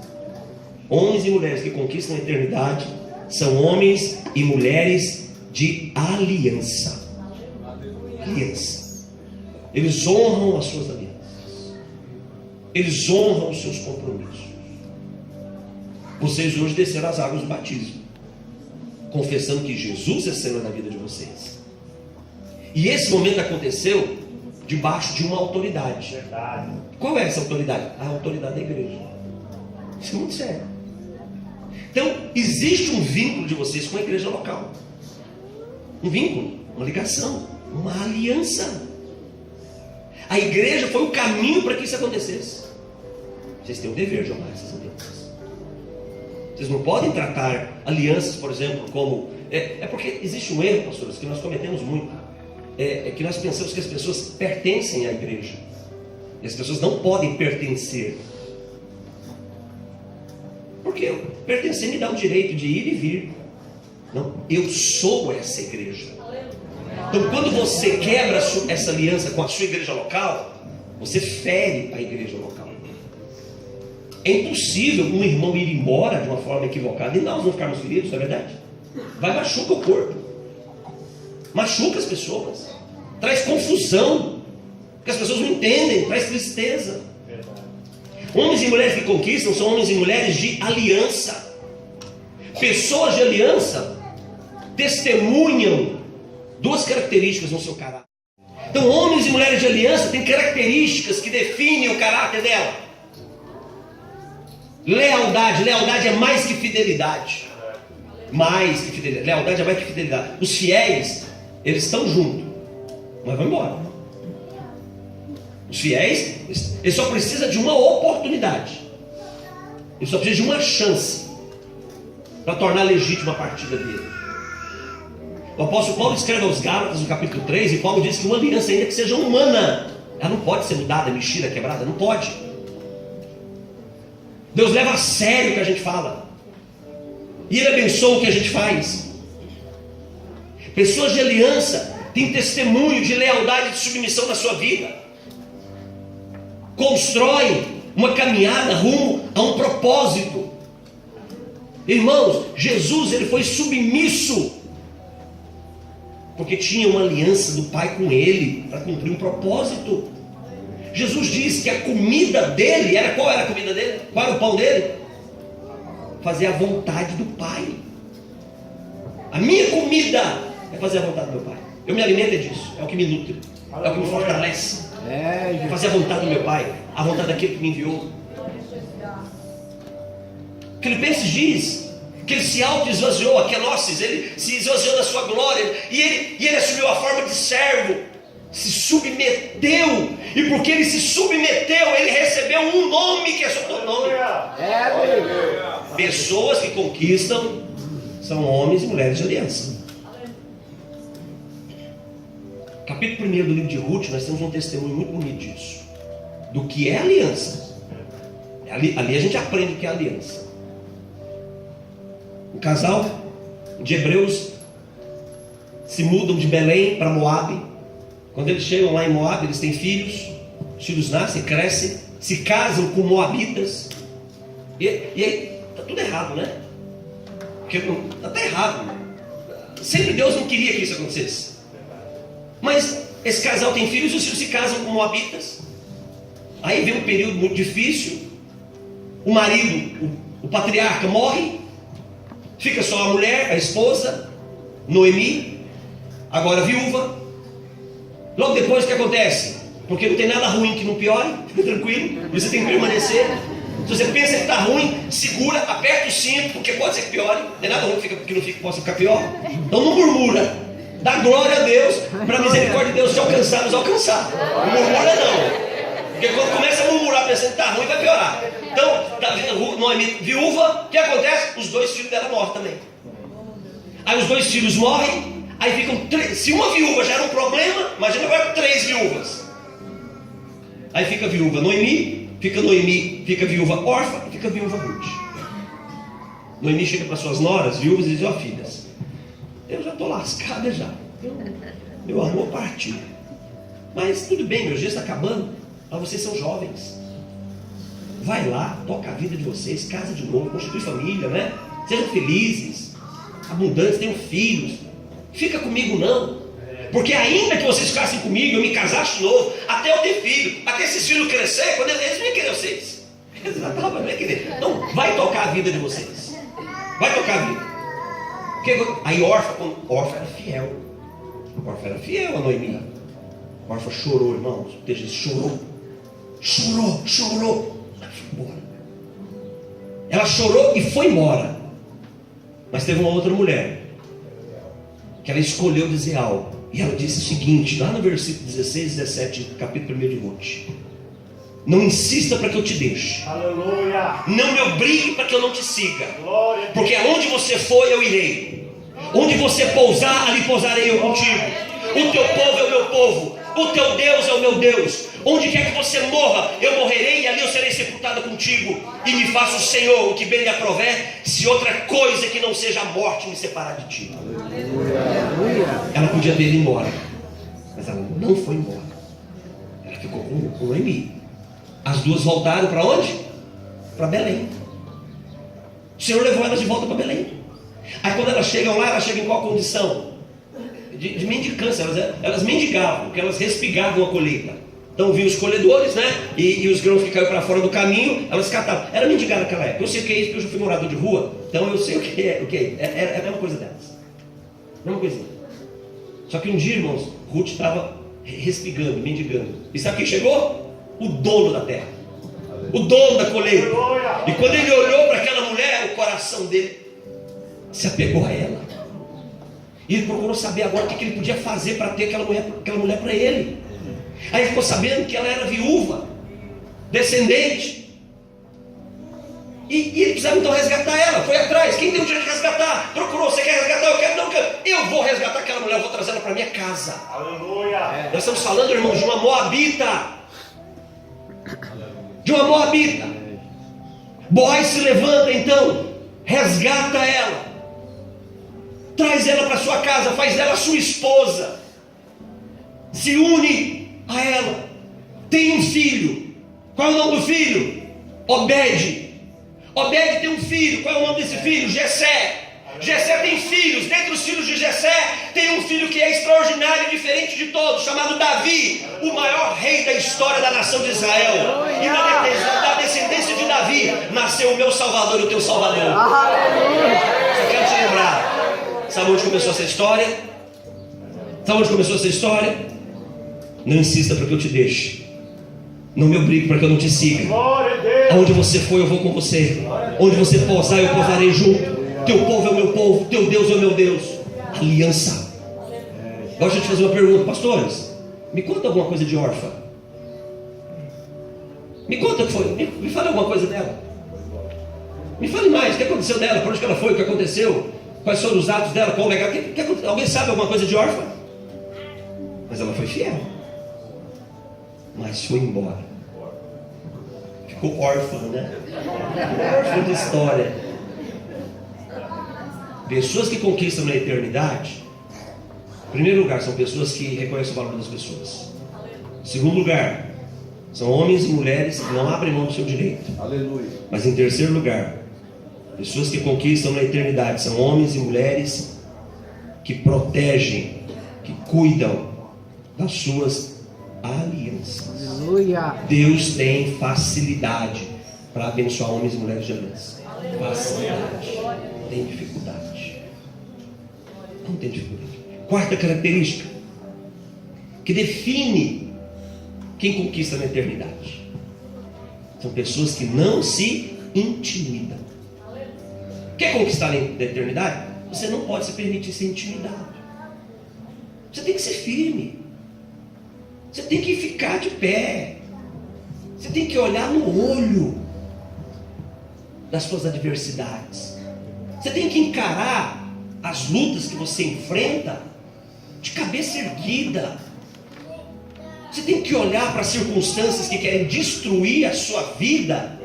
Homens e mulheres que conquistam a eternidade são homens e mulheres de aliança. Aliança. Eles honram as suas alianças. Eles honram os seus compromissos. Vocês hoje desceram as águas do batismo, confessando que Jesus é Senhor na vida de vocês. E esse momento aconteceu debaixo de uma autoridade. Verdade. Qual é essa autoridade? A autoridade da igreja. Isso é muito sério. Então, existe um vínculo de vocês com a igreja local. Um vínculo, uma ligação, uma aliança. A igreja foi o caminho para que isso acontecesse. Vocês têm o dever de honrar essas alianças. Vocês não podem tratar alianças, por exemplo, como... É porque existe um erro, pastores, que nós cometemos muito. É que nós pensamos que as pessoas pertencem à igreja. E as pessoas não podem pertencer. Porque pertencer me dá o direito de ir e vir. Não, eu sou essa igreja. Então, quando você quebra essa aliança com a sua igreja local, você fere a igreja local. É impossível um irmão ir embora de uma forma equivocada e nós não ficarmos feridos, não é verdade? Vai, machuca o corpo, machuca as pessoas, traz confusão, porque as pessoas não entendem, traz tristeza. Homens e mulheres que conquistam são homens e mulheres de aliança. Pessoas de aliança testemunham duas características no seu caráter. Então, homens e mulheres de aliança têm características que definem o caráter dela. Lealdade. Lealdade é mais que fidelidade. Mais que fidelidade. Lealdade é mais que fidelidade. Os fiéis, eles estão juntos, mas vão embora. Os fiéis, eles só precisam de uma oportunidade. Eles só precisam de uma chance para tornar legítima a partida dele. O apóstolo Paulo escreve aos Gálatas no capítulo 3, e Paulo diz que uma aliança, ainda que seja humana, ela não pode ser mudada, mexida, quebrada, não pode. Deus leva a sério o que a gente fala, e Ele abençoa o que a gente faz. Pessoas de aliança têm testemunho de lealdade e de submissão na sua vida, constroem uma caminhada rumo a um propósito. Irmãos, Jesus, ele foi submisso porque tinha uma aliança do Pai com ele para cumprir um propósito. Jesus disse que a comida dele era... Qual era a comida dele? Qual era o pão dele? Fazer a vontade do Pai. A minha comida é fazer a vontade do meu Pai. Eu me alimento disso, é o que me nutre, é o que me fortalece. Fazer a vontade do meu Pai, a vontade daquele que me enviou. Filipenses diz que ele se auto-esvaziou, a kenosis, ele se esvaziou da sua glória, e ele assumiu a forma de servo, se submeteu, e porque ele se submeteu, ele recebeu recebeu um nome que é só todo nome. Pessoas que conquistam são homens e mulheres de aliança. Capítulo 1 do livro de Ruth, nós temos um testemunho muito bonito disso. Do que é aliança. Ali a gente aprende o que é aliança. O casal de hebreus se mudam de Belém para Moabe. Quando eles chegam lá em Moabe, eles têm filhos. Os filhos nascem, crescem, se casam com moabitas. E aí está tudo errado, né? Porque está errado. Sempre Deus não queria que isso acontecesse. Mas esse casal tem filhos e os filhos se casam com moabitas. Aí vem um período muito difícil. O marido, o patriarca, morre. Fica só a mulher, a esposa, Noemi, agora viúva. Logo depois o que acontece? Porque não tem nada ruim que não piore, fica tranquilo, você tem que permanecer. Se você pensa que está ruim, segura, aperta o cinto, porque pode ser que piore. Não é nada ruim que possa ficar pior. Então não murmura. Dá glória a Deus, para a misericórdia de Deus te alcançar, nos alcançar. Não murmura não. Porque quando começa a murmurar pensando que está ruim, vai piorar. Então, Noemi viúva, o que acontece? Os dois filhos dela morrem também. Aí os dois filhos morrem, aí ficam três. Se uma viúva já era um problema, imagina agora 3 viúvas. Aí fica viúva Noemi, fica viúva órfã e fica viúva Ruth. Noemi chega para suas noras, viúvas, e diz: ó filhas, eu já estou lascada já. Meu amor partiu. Mas tudo bem, meu dia está acabando. Mas vocês são jovens. Vai lá, toca a vida de vocês, casa de novo, constitui família, né? Sejam felizes, abundantes, tenham filhos. Fica comigo não. Porque ainda que vocês ficassem comigo, eu me casasse de novo, até eu ter filho, até esses filhos crescer, quando eles não iam querer vocês. Eles já estavam, não ia querer. Não, vai tocar a vida de vocês. Vai tocar a vida. Porque aí órfã era fiel. Órfã era fiel a Noemi. Órfã chorou, irmãos. O texto diz: chorou. Ela foi embora. Ela chorou e foi embora. Mas teve uma outra mulher que ela escolheu dizer algo. E ela disse o seguinte, lá no versículo 16 e 17, capítulo 1 de Ruth: não insista para que eu te deixe. Aleluia. Não me obrigue para que eu não te siga. Glória. Porque aonde você for, eu irei. Onde você pousar, ali pousarei eu contigo. O teu povo é o meu povo. O teu Deus é o meu Deus. Onde quer que você morra, eu morrerei, e ali eu serei sepultada contigo. E me faça o Senhor o que bem lhe aprover, se outra coisa que não seja a morte me separar de ti. Aleluia. Ela podia ter ido embora, mas ela não foi embora. Ela ficou com Noemi. As duas voltaram para onde? Para Belém. O Senhor levou elas de volta para Belém. Aí quando elas chegam lá, elas chegam em qual condição? De mendicância. Elas mendigavam, porque elas respigavam a colheita. Então vinham os colhedores, né? E os grãos que caíram para fora do caminho, elas catavam. Era mendigar naquela época. Eu sei o que é isso, porque eu já fui morador de rua. Então eu sei o que é. É a mesma coisa delas. Mesma coisinha. Só que um dia, irmãos, Ruth estava respigando, mendigando. E sabe quem chegou? O dono da terra. O dono da colheita. E quando ele olhou para aquela mulher, o coração dele se apegou a ela. E ele procurou saber agora o que ele podia fazer para ter aquela mulher para ele. Aí ficou sabendo que ela era viúva, descendente. E ele precisava então resgatar ela. Foi atrás. Quem tem o direito de resgatar? Procurou. Você quer resgatar? Eu quero. Não, eu vou resgatar aquela mulher. Eu vou trazer ela para minha casa. Aleluia. Nós estamos falando, irmãos, de uma moabita. De uma moabita. Boaz se levanta então, resgata ela, traz ela para sua casa, faz dela sua esposa, se une a ela, tem um filho. Qual é o nome do filho? Obed. Obed tem um filho. Qual é o nome desse filho? Jessé. Jessé tem filhos. Dentre os filhos de Jessé tem um filho que é extraordinário e diferente de todos, chamado Davi, o maior rei da história da nação de Israel. E da descendência de Davi nasceu o meu Salvador e o teu Salvador. Só quero te lembrar. Sabe onde começou essa história? Sabe onde começou essa história? Não insista para que eu te deixe. Não me obrigue para que eu não te siga. Aonde você for, eu vou com você. Onde você pousar, eu pousarei junto. Teu povo é o meu povo, teu Deus é o meu Deus. Aliança. Agora deixa eu te fazer uma pergunta, pastores. Me conta alguma coisa de órfã. Me conta o que foi, me fale alguma coisa dela. Me fale mais, o que aconteceu dela, por onde que ela foi, o que aconteceu, quais foram os atos dela, qual o legado. Alguém sabe alguma coisa de órfã? Mas ela foi fiel. Mas foi embora. Ficou órfã, né? Órfã de história. Pessoas que conquistam na eternidade, em primeiro lugar, são pessoas que reconhecem o valor das pessoas. Em segundo lugar, são homens e mulheres que não abrem mão do seu direito. Aleluia. Mas em terceiro lugar, pessoas que conquistam na eternidade são homens e mulheres que protegem, que cuidam das suas alianças. Aleluia. Deus tem facilidade para abençoar homens e mulheres de aliança. Facilidade. Não tem dificuldade. Não tem dificuldade. Quarta característica que define quem conquista na eternidade: são pessoas que não se intimidam. Quer conquistar na eternidade? Você não pode se permitir ser intimidado. Você tem que ser firme. Você tem que ficar de pé. Você tem que olhar no olho das suas adversidades. Você tem que encarar as lutas que você enfrenta de cabeça erguida. Você tem que olhar para as circunstâncias que querem destruir a sua vida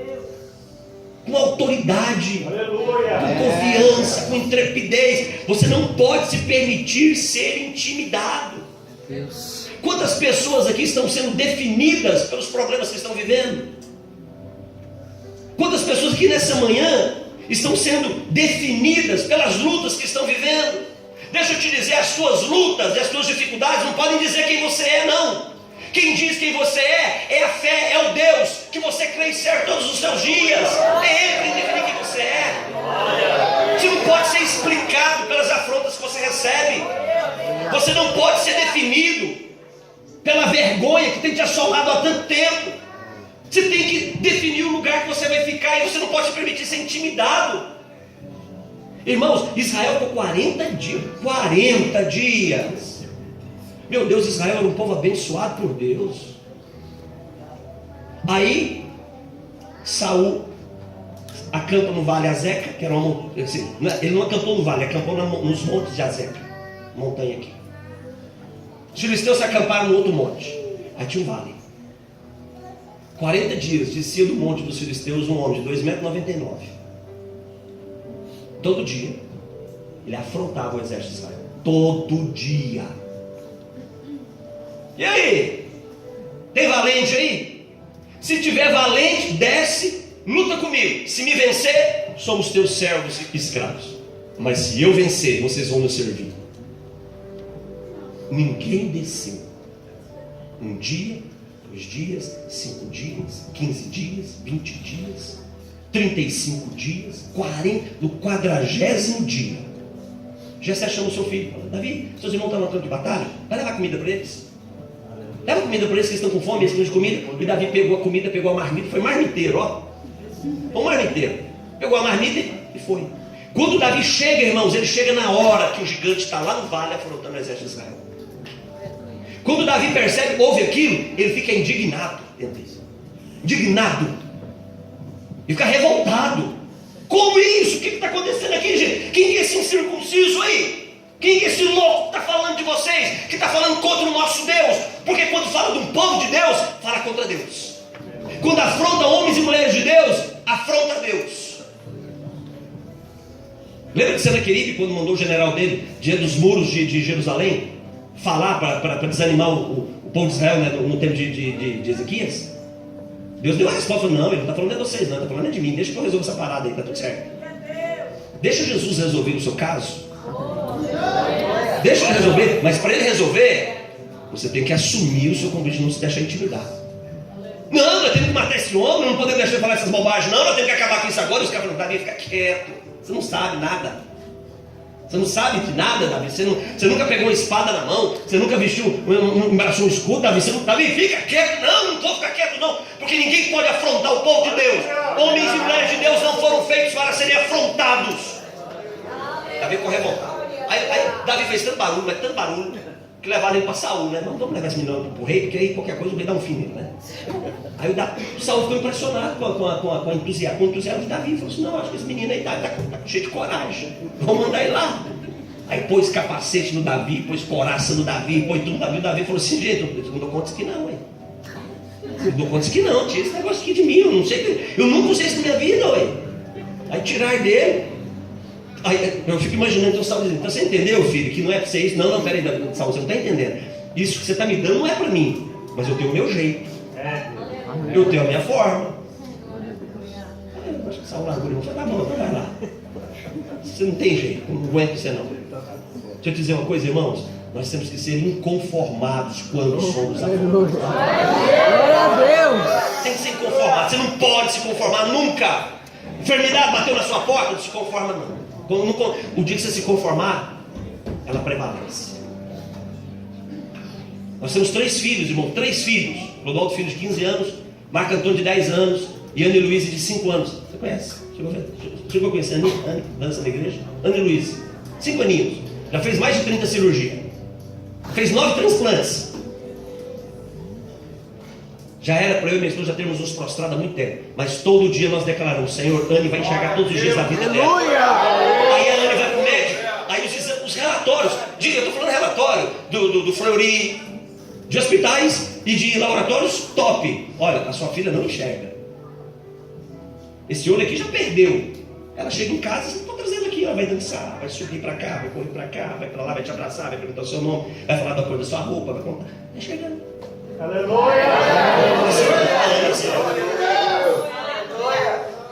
com autoridade, com confiança, com intrepidez. Você não pode se permitir ser intimidado. Deus. Quantas pessoas aqui estão sendo definidas pelos problemas que estão vivendo? Quantas pessoas aqui nessa manhã estão sendo definidas pelas lutas que estão vivendo? Deixa eu te dizer, as suas lutas e as suas dificuldades não podem dizer quem você é, não. Quem diz quem você é a fé, é o Deus que você crê em ser todos os seus dias. É Ele quem define quem você é. Você não pode ser explicado pelas afrontas que você recebe. Você não pode ser definido pela vergonha que tem te assolado há tanto tempo. Você tem que definir o lugar que você vai ficar, e você não pode se permitir ser intimidado. Irmãos, Israel ficou 40 dias. 40 dias. Meu Deus, Israel era um povo abençoado por Deus. Aí Saul acampa no vale Azeca, que era uma, assim, ele não acampou no vale, acampou nos montes de Azeca, montanha aqui. Os filisteus se acamparam no outro monte. Aí tinha um vale. 40 dias descia do monte dos filisteus um homem de 2,99 m. Todo dia ele afrontava o exército de Israel. Todo dia. E aí? Tem valente aí? Se tiver valente, desce, luta comigo. Se me vencer, somos teus servos e escravos. Mas se eu vencer, vocês vão nos servir. Ninguém desceu. Um dia, 2 dias, 5 dias, 15 dias, 20 dias, 35 dias, 40, no 40º dia, Jessé chama o seu filho, fala: Davi, seus irmãos estão no campo de batalha, vai levar comida para eles. Leva comida para eles, que eles estão com fome, eles precisam de comida. E Davi pegou a comida, pegou a marmita, foi marmiteiro, ó. Um marmiteiro. Pegou a marmita e foi. Quando Davi chega, irmãos, ele chega na hora que o gigante está lá no vale afrontando o exército de Israel. Quando Davi percebe, ouve aquilo, ele fica indignado dentro disso. Indignado. E fica revoltado. Como isso? O que está acontecendo aqui, gente? Quem é esse incircunciso aí? Quem é esse louco que está falando de vocês? Que está falando contra o nosso Deus? Porque quando fala de um povo de Deus, fala contra Deus. Quando afronta homens e mulheres de Deus, afronta Deus. Lembra de Senaqueribe, quando mandou o general dele diante dos muros de Jerusalém falar para desanimar o povo de Israel, né, no tempo de Ezequias? Deus deu a resposta: não, ele não está falando de vocês, não, ele está falando de mim. Deixa que eu resolva essa parada aí, está tudo certo. Deixa Jesus resolver o seu caso. Deixa ele resolver, mas para ele resolver, você tem que assumir o seu convite, não se deixar intimidar. Não, nós temos que matar esse homem, não podemos deixar ele falar essas bobagens, não, nós temos que acabar com isso agora. Os caras falam: Davi, fica quieto, você não sabe nada. Você não sabe de nada, Davi. Você nunca pegou uma espada na mão, você nunca vestiu, embraçou um escudo, Davi. Davi, fica quieto. Não vou ficar quieto, não, porque ninguém pode afrontar o povo de Deus. Homens e mulheres de Deus não foram feitos para serem afrontados. Davi ficou revoltado. Aí Davi fez tanto barulho, mas tanto barulho, que levaram ele para Saul, né? Não, vamos levar esse menino para o rei, porque aí qualquer coisa o rei dá um fim nele, né? Aí o Saul ficou impressionado com o entusiasmo de Davi. Ele falou assim: não, acho que esse menino aí tá cheio de coragem. Vamos mandar ele lá. Aí pôs capacete no Davi, pôs coraça no Davi, pôs tudo no Davi. O Davi falou assim: gente, eu não dou conta disso aqui não, ué. Eu não dou conta disso aqui não, tira esse negócio aqui de mim. Eu nunca usei isso na minha vida, ué. Aí tiraram dele. Aí eu fico imaginando, então o Saul dizendo: então você entendeu, filho, que não é pra você isso? Não, peraí, Saul, você não está entendendo. Isso que você está me dando não é para mim, mas eu tenho o meu jeito. Eu tenho a minha forma. Eu acho que Saul largou ele. Tá bom, vai lá. Você não tem jeito, não aguento você não. Deixa eu te dizer uma coisa, irmãos. Nós temos que ser inconformados quando somos amados. Glória a Deus. Tem que ser inconformado. Você não pode se conformar nunca. Enfermidade bateu na sua porta, não se conforma não. O dia que você se conformar, ela prevalece. Nós temos 3 filhos, irmão, 3 filhos. Rodolfo, filho de 15 anos, Marco Antônio de 10 anos e Ana Luísa de 5 anos. Você conhece? Chegou a conhecer a Ana, dança da igreja? Ana Luísa, 5 aninhos. Já fez mais de 30 cirurgias. Fez 9 transplantes. Já era para eu e minha esposa já termos nos prostrado há muito tempo. Mas todo dia nós declaramos: Senhor, Anne vai enxergar todos os dias da vida dela. Aí a Anne vai para o médico. Aí os relatórios, eu estou falando relatório do Fleury, de hospitais e de laboratórios top. Olha, a sua filha não enxerga. Esse olho aqui já perdeu. Ela chega em casa, você está trazendo aqui, ela vai dançar, vai subir para cá, vai correr para cá, vai para lá, vai te abraçar, vai perguntar o seu nome, vai falar da cor da sua roupa, vai contar. Está chegando. Aleluia!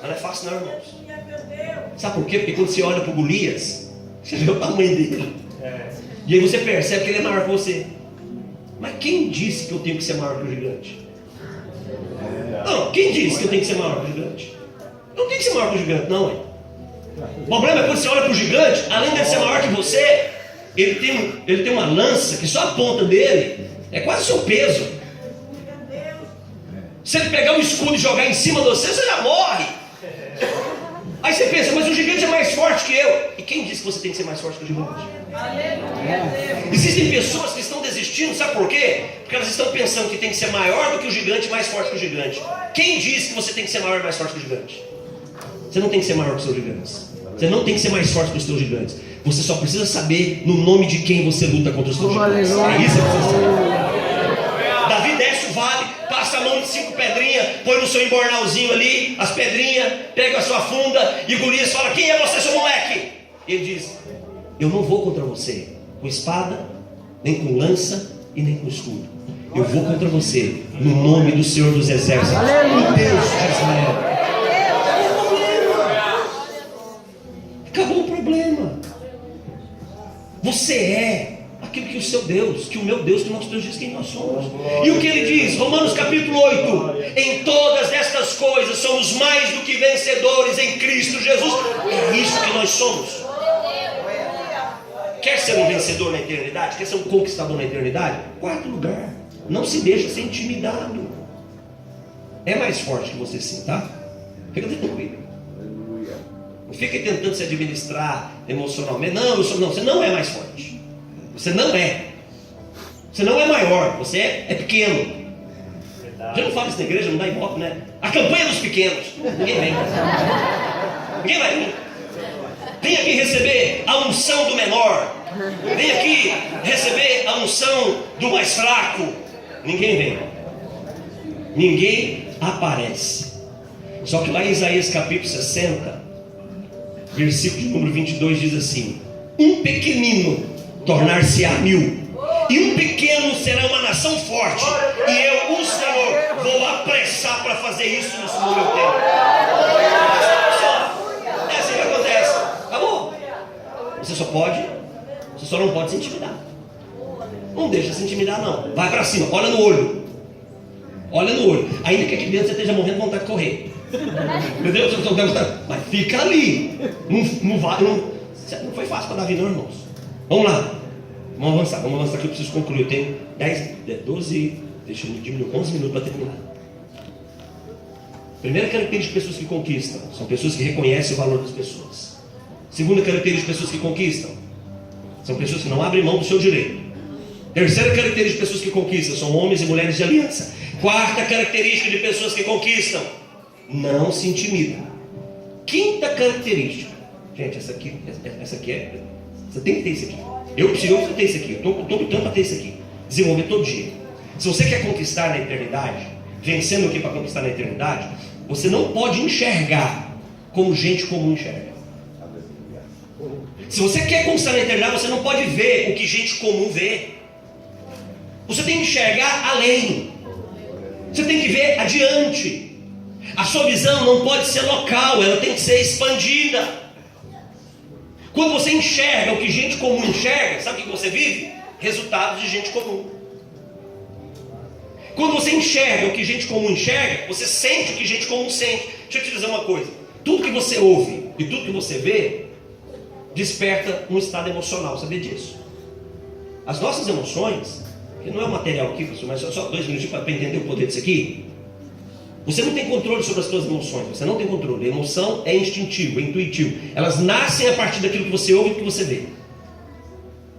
Não é fácil não, irmãos. Sabe por quê? Porque quando você olha para o Golias, você vê o tamanho dele. E aí você percebe que ele é maior que você. Mas quem disse que eu tenho que ser maior que o gigante? Não, quem disse que eu tenho que ser maior que o gigante? Eu não tenho que ser maior que o gigante, não, hein? O problema é quando você olha para o gigante, além de ser maior que você, ele tem uma lança que só a ponta dele é quase o seu peso. Se ele pegar um escudo e jogar em cima de você, você já morre. Aí você pensa: mas o gigante é mais forte que eu. E quem disse que você tem que ser mais forte que o gigante? Existem pessoas que estão desistindo, sabe por quê? Porque elas estão pensando que tem que ser maior do que o gigante, mais forte que o gigante. Quem disse que você tem que ser maior e mais forte que o gigante? Você não tem que ser maior que os seus gigantes. Você não tem que ser mais forte que os seus gigantes. Você só precisa saber no nome de quem você luta contra os seus gigantes. É isso que você precisa saber. Davi desce o vale, passa a mão de 5 pedrinhas, põe no seu embornalzinho ali as pedrinhas, pega a sua funda e Golias fala: quem é você, seu moleque? E ele diz: eu não vou contra você com espada, nem com lança e nem com escudo. Eu vou contra você no nome do Senhor dos Exércitos, o Deus de Israel. Acabou o problema. Você é aquilo que o seu Deus, que o meu Deus, que o nosso Deus diz quem nós somos. E o que ele diz? Romanos capítulo 8: em todas estas coisas somos mais do que vencedores em Cristo Jesus. É isso que nós somos. Quer ser um vencedor na eternidade? Quer ser um conquistador na eternidade? 4º lugar: não se deixa ser intimidado. É mais forte que você sim, tá? Fica tranquilo. Não fica tentando se administrar emocionalmente. Não, você não é mais forte. Você não é. Você não é maior. Você é pequeno. Já não fala isso na igreja, não dá ibope, né? A campanha dos pequenos. Ninguém vem. Ninguém vai vir. Vem aqui receber a unção do menor. Vem aqui receber a unção do mais fraco. Ninguém vem. Ninguém aparece. Só que lá em Isaías capítulo 60, versículo de número 22 diz assim: um pequenino tornar-se-á 1000, e um pequeno será uma nação forte, e eu, o Senhor, vou apressar para fazer isso no meu tempo. É assim que acontece. Acabou. Você só não pode se intimidar. Não deixa se intimidar não. Vai para cima, olha no olho. Olha no olho. Ainda que aqui dentro você esteja morrendo de vontade de correr. Entendeu? Mas fica ali. Não foi fácil para Davi não, irmãos. Vamos lá. Vamos avançar que eu preciso concluir. Eu tenho 12, deixa eu diminuir 11 minutos para terminar. Primeira característica de pessoas que conquistam: são pessoas que reconhecem o valor das pessoas. Segunda característica de pessoas que conquistam: são pessoas que não abrem mão do seu direito. Terceira característica de pessoas que conquistam: são homens e mulheres de aliança. Quarta característica de pessoas que conquistam: não se intimidam. Quinta característica, gente, essa aqui é, você tem que ter isso aqui. Eu preciso ter isso aqui. Eu estou lutando para ter isso aqui. Desenvolver todo dia. Se você quer conquistar na eternidade, vencendo aqui para conquistar na eternidade, você não pode enxergar como gente comum enxerga. Se você quer conquistar na eternidade, você não pode ver o que gente comum vê. Você tem que enxergar além. Você tem que ver adiante. A sua visão não pode ser local, ela tem que ser expandida. Quando você enxerga o que gente comum enxerga, sabe o que você vive? Resultados de gente comum. Quando você enxerga o que gente comum enxerga, você sente o que gente comum sente. Deixa eu te dizer uma coisa: tudo que você ouve e tudo que você vê desperta um estado emocional, sabia disso? As nossas emoções, que não é o material aqui, professor, mas só 2 minutinhos para entender o poder disso aqui. Você não tem controle sobre as suas emoções, você não tem controle. A emoção é instintivo, é intuitivo. Elas nascem a partir daquilo que você ouve e que você vê.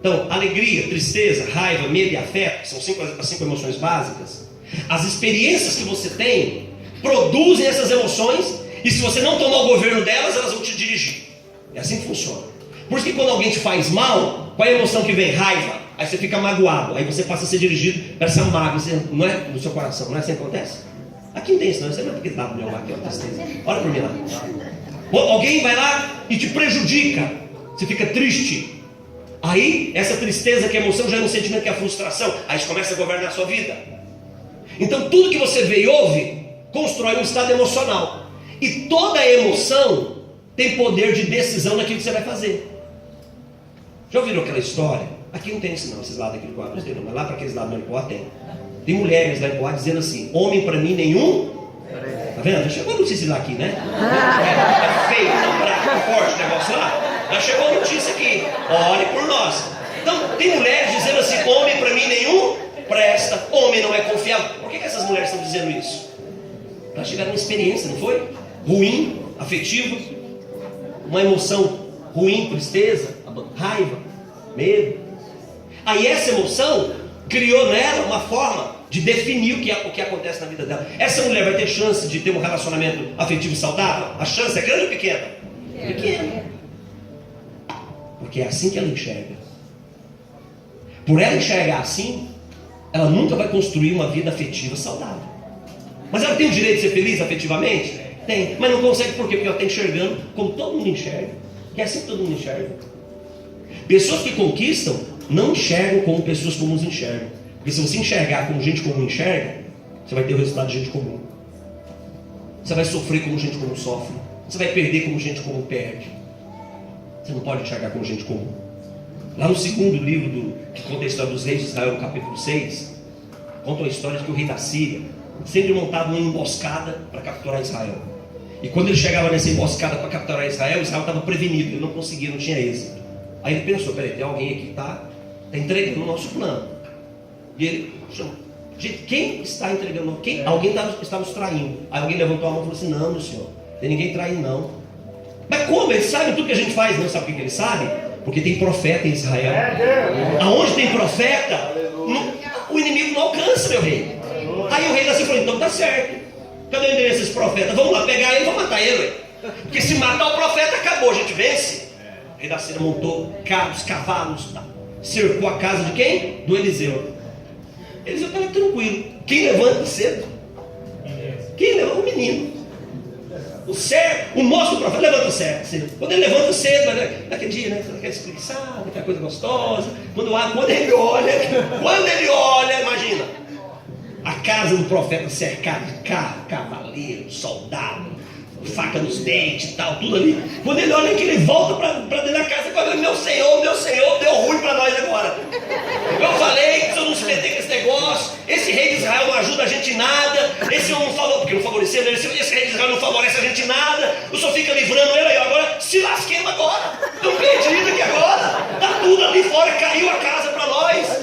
Então, alegria, tristeza, raiva, medo e afeto, são as 5 emoções básicas. As experiências que você tem produzem essas emoções, e se você não tomar o governo delas, elas vão te dirigir. É assim que funciona. Por isso que quando alguém te faz mal, qual é a emoção que vem? Raiva. Aí você fica magoado, aí você passa a ser dirigido para essa mágoa, não é? No seu coração, não é assim que acontece? Aqui não tem isso não, você não é porque dá para lá, aqui é uma tristeza. Olha para mim lá. Alguém vai lá e te prejudica, você fica triste. Aí, essa tristeza que é emoção já é um sentimento que é a frustração. Aí você começa a governar a sua vida. Então tudo que você vê e ouve constrói um estado emocional. E toda emoção tem poder de decisão naquilo que você vai fazer. Já ouviram aquela história? Aqui não tem isso não, esses lados aqui do quadro, mas lá para aqueles lados do Manipoá tem. Tem mulheres lá em Poá dizendo assim: homem para mim nenhum. Tá vendo? Já chegou a notícia lá aqui, né? É feio, não, bravo, forte o negócio lá. Já chegou a notícia aqui. Ore por nós. Então, tem mulheres dizendo assim: homem para mim nenhum presta, homem não é confiável. Por que essas mulheres estão dizendo isso? Para chegar numa experiência, não foi? Ruim, afetivo, uma emoção ruim, tristeza, raiva, medo. Aí essa emoção criou nela uma forma de definir o que acontece na vida dela. Essa mulher vai ter chance de ter um relacionamento afetivo saudável? A chance é grande ou pequena? Pequena. Porque é assim que ela enxerga. Por ela enxergar assim, ela nunca vai construir uma vida afetiva saudável. Mas ela tem o direito de ser feliz afetivamente? Tem. Mas não consegue por quê? Porque ela está enxergando como todo mundo enxerga. Que é assim que todo mundo enxerga. Pessoas que conquistam não enxergam como pessoas comuns enxergam. Porque se você enxergar como gente comum enxerga, você vai ter o resultado de gente comum. Você vai sofrer como gente comum sofre. Você vai perder como gente comum perde. Você não pode enxergar como gente comum. Lá no segundo livro que conta a história dos reis de Israel, no capítulo 6, conta a história de que o rei da Síria sempre montava uma emboscada para capturar Israel. E quando ele chegava nessa emboscada para capturar Israel estava prevenido, ele não conseguia, não tinha êxito. Aí ele pensou: peraí, tem alguém aqui que está entregando o nosso plano. E ele chamou: gente, quem está entregando? Alguém está nos traindo. Aí alguém levantou a mão e falou assim: não, meu senhor, não tem ninguém traindo não. Mas como? Eles sabem tudo que a gente faz. Não sabe o que eles sabem? Porque tem profeta em Israel. Aonde tem profeta, o inimigo não alcança, meu rei. Aí o rei da Síria falou: então tá certo. Cadê o endereço desse profeta? Vamos lá pegar ele e vamos matar ele. Porque se matar o profeta, acabou, a gente vence. O rei da Síria montou carros, cavalos, cercou a casa de quem? Do Eliseu. Eliseu estava tranquilo. Quem levanta cedo? Quem levanta? O menino. O moço do profeta levanta cedo. Quando ele levanta cedo, naquele dia, né? Aquela espreguiçada, aquela coisa gostosa. Quando ele olha, imagina. A casa do profeta cercada de carro, cavaleiro, soldado, faca nos dentes e tal, tudo ali. Quando ele olha aqui, ele volta para dentro da casa e fala: meu senhor, deu ruim para nós agora. Eu falei que se eu não se meter com esse negócio, esse rei de Israel não ajuda a gente em nada, esse não falou, porque não favoreceu, esse rei de Israel não favorece a gente em nada, o senhor fica livrando ele aí, agora se lasquemos agora, estamos perdidos aqui agora, está tudo ali fora, caiu a casa para nós.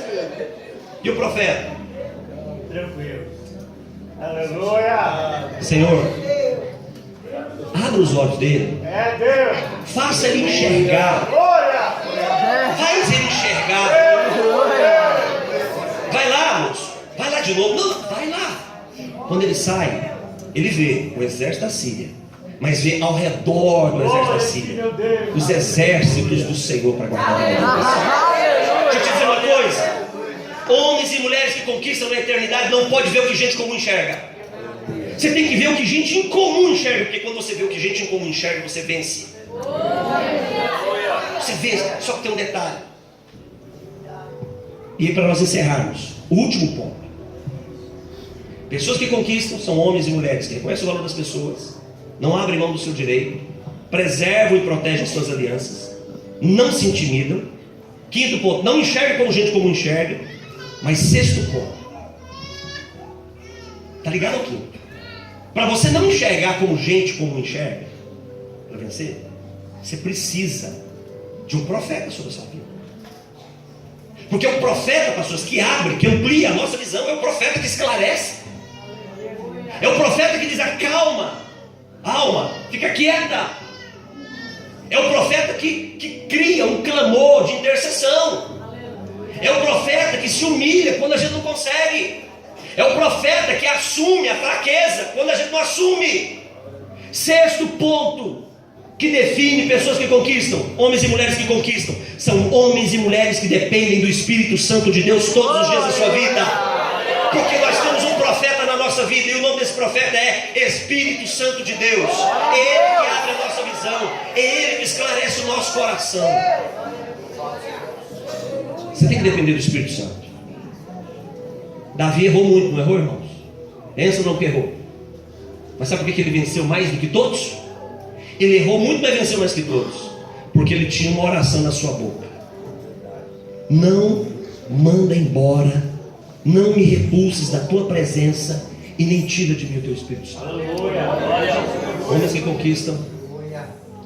E o profeta? Tranquilo. Aleluia. Senhor, abra os olhos dele. É Deus. Faça ele enxergar. Glória. Faz ele enxergar. Vai lá, moço. Vai lá de novo. Não, vai lá. Quando ele sai, ele vê o exército da Síria, mas vê ao redor do exército da Síria os exércitos do Senhor para guardar. Deixa eu te dizer uma coisa: homens e mulheres que conquistam na eternidade não pode ver o que gente comum enxerga. Você tem que ver o que gente incomum enxerga, porque quando você vê o que gente incomum enxerga, você vence. Você vence, só que tem um detalhe. E aí, para nós encerrarmos, o último ponto: pessoas que conquistam são homens e mulheres que reconhecem o valor das pessoas, não abrem mão do seu direito, preservam e protegem suas alianças, não se intimidam. Quinto ponto: não enxerga como gente comum enxerga. Mas sexto ponto: está ligado ao quinto? Para você não enxergar como gente comum enxerga, para vencer, você precisa de um profeta sobre a sua vida. Porque o profeta, pastores, que abre, que amplia a nossa visão, é o profeta que esclarece. É o profeta que diz: acalma, alma, fica quieta. É o profeta que cria um clamor de intercessão. É o profeta que se humilha quando a gente não consegue. É o profeta que assume a fraqueza quando a gente não assume. Sexto ponto que define pessoas que conquistam, homens e mulheres que conquistam, são homens e mulheres que dependem do Espírito Santo de Deus todos os dias da sua vida. Porque nós temos um profeta na nossa vida, e o nome desse profeta é Espírito Santo de Deus. É Ele que abre a nossa visão, é Ele que esclarece o nosso coração. Você tem que depender do Espírito Santo. Davi errou muito, não errou, irmãos? Pensa ou não que errou? Mas sabe por que ele venceu mais do que todos? Ele errou muito, mas venceu mais que todos. Porque ele tinha uma oração na sua boca: não manda embora, não me repulses da tua presença, e nem tira de mim o teu Espírito Santo. Homens que conquistam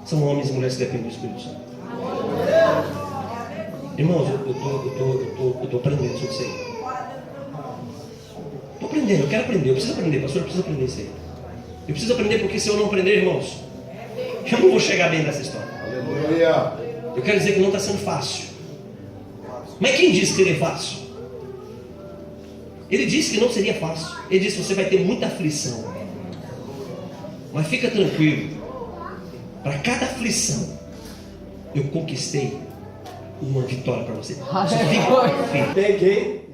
são homens e mulheres que dependem do Espírito Santo. Irmãos, eu estou aprendendo sobre isso aí. Estou aprendendo, eu quero aprender, eu preciso aprender, pastor, eu preciso aprender isso aí. Eu preciso aprender, porque se eu não aprender, irmãos, eu não vou chegar bem nessa história. Eu quero dizer que não está sendo fácil. Mas quem disse que seria fácil? Ele disse que não seria fácil. Ele disse que você vai ter muita aflição. Mas fica tranquilo, para cada aflição eu conquistei uma vitória para você. Só fica, Peguei.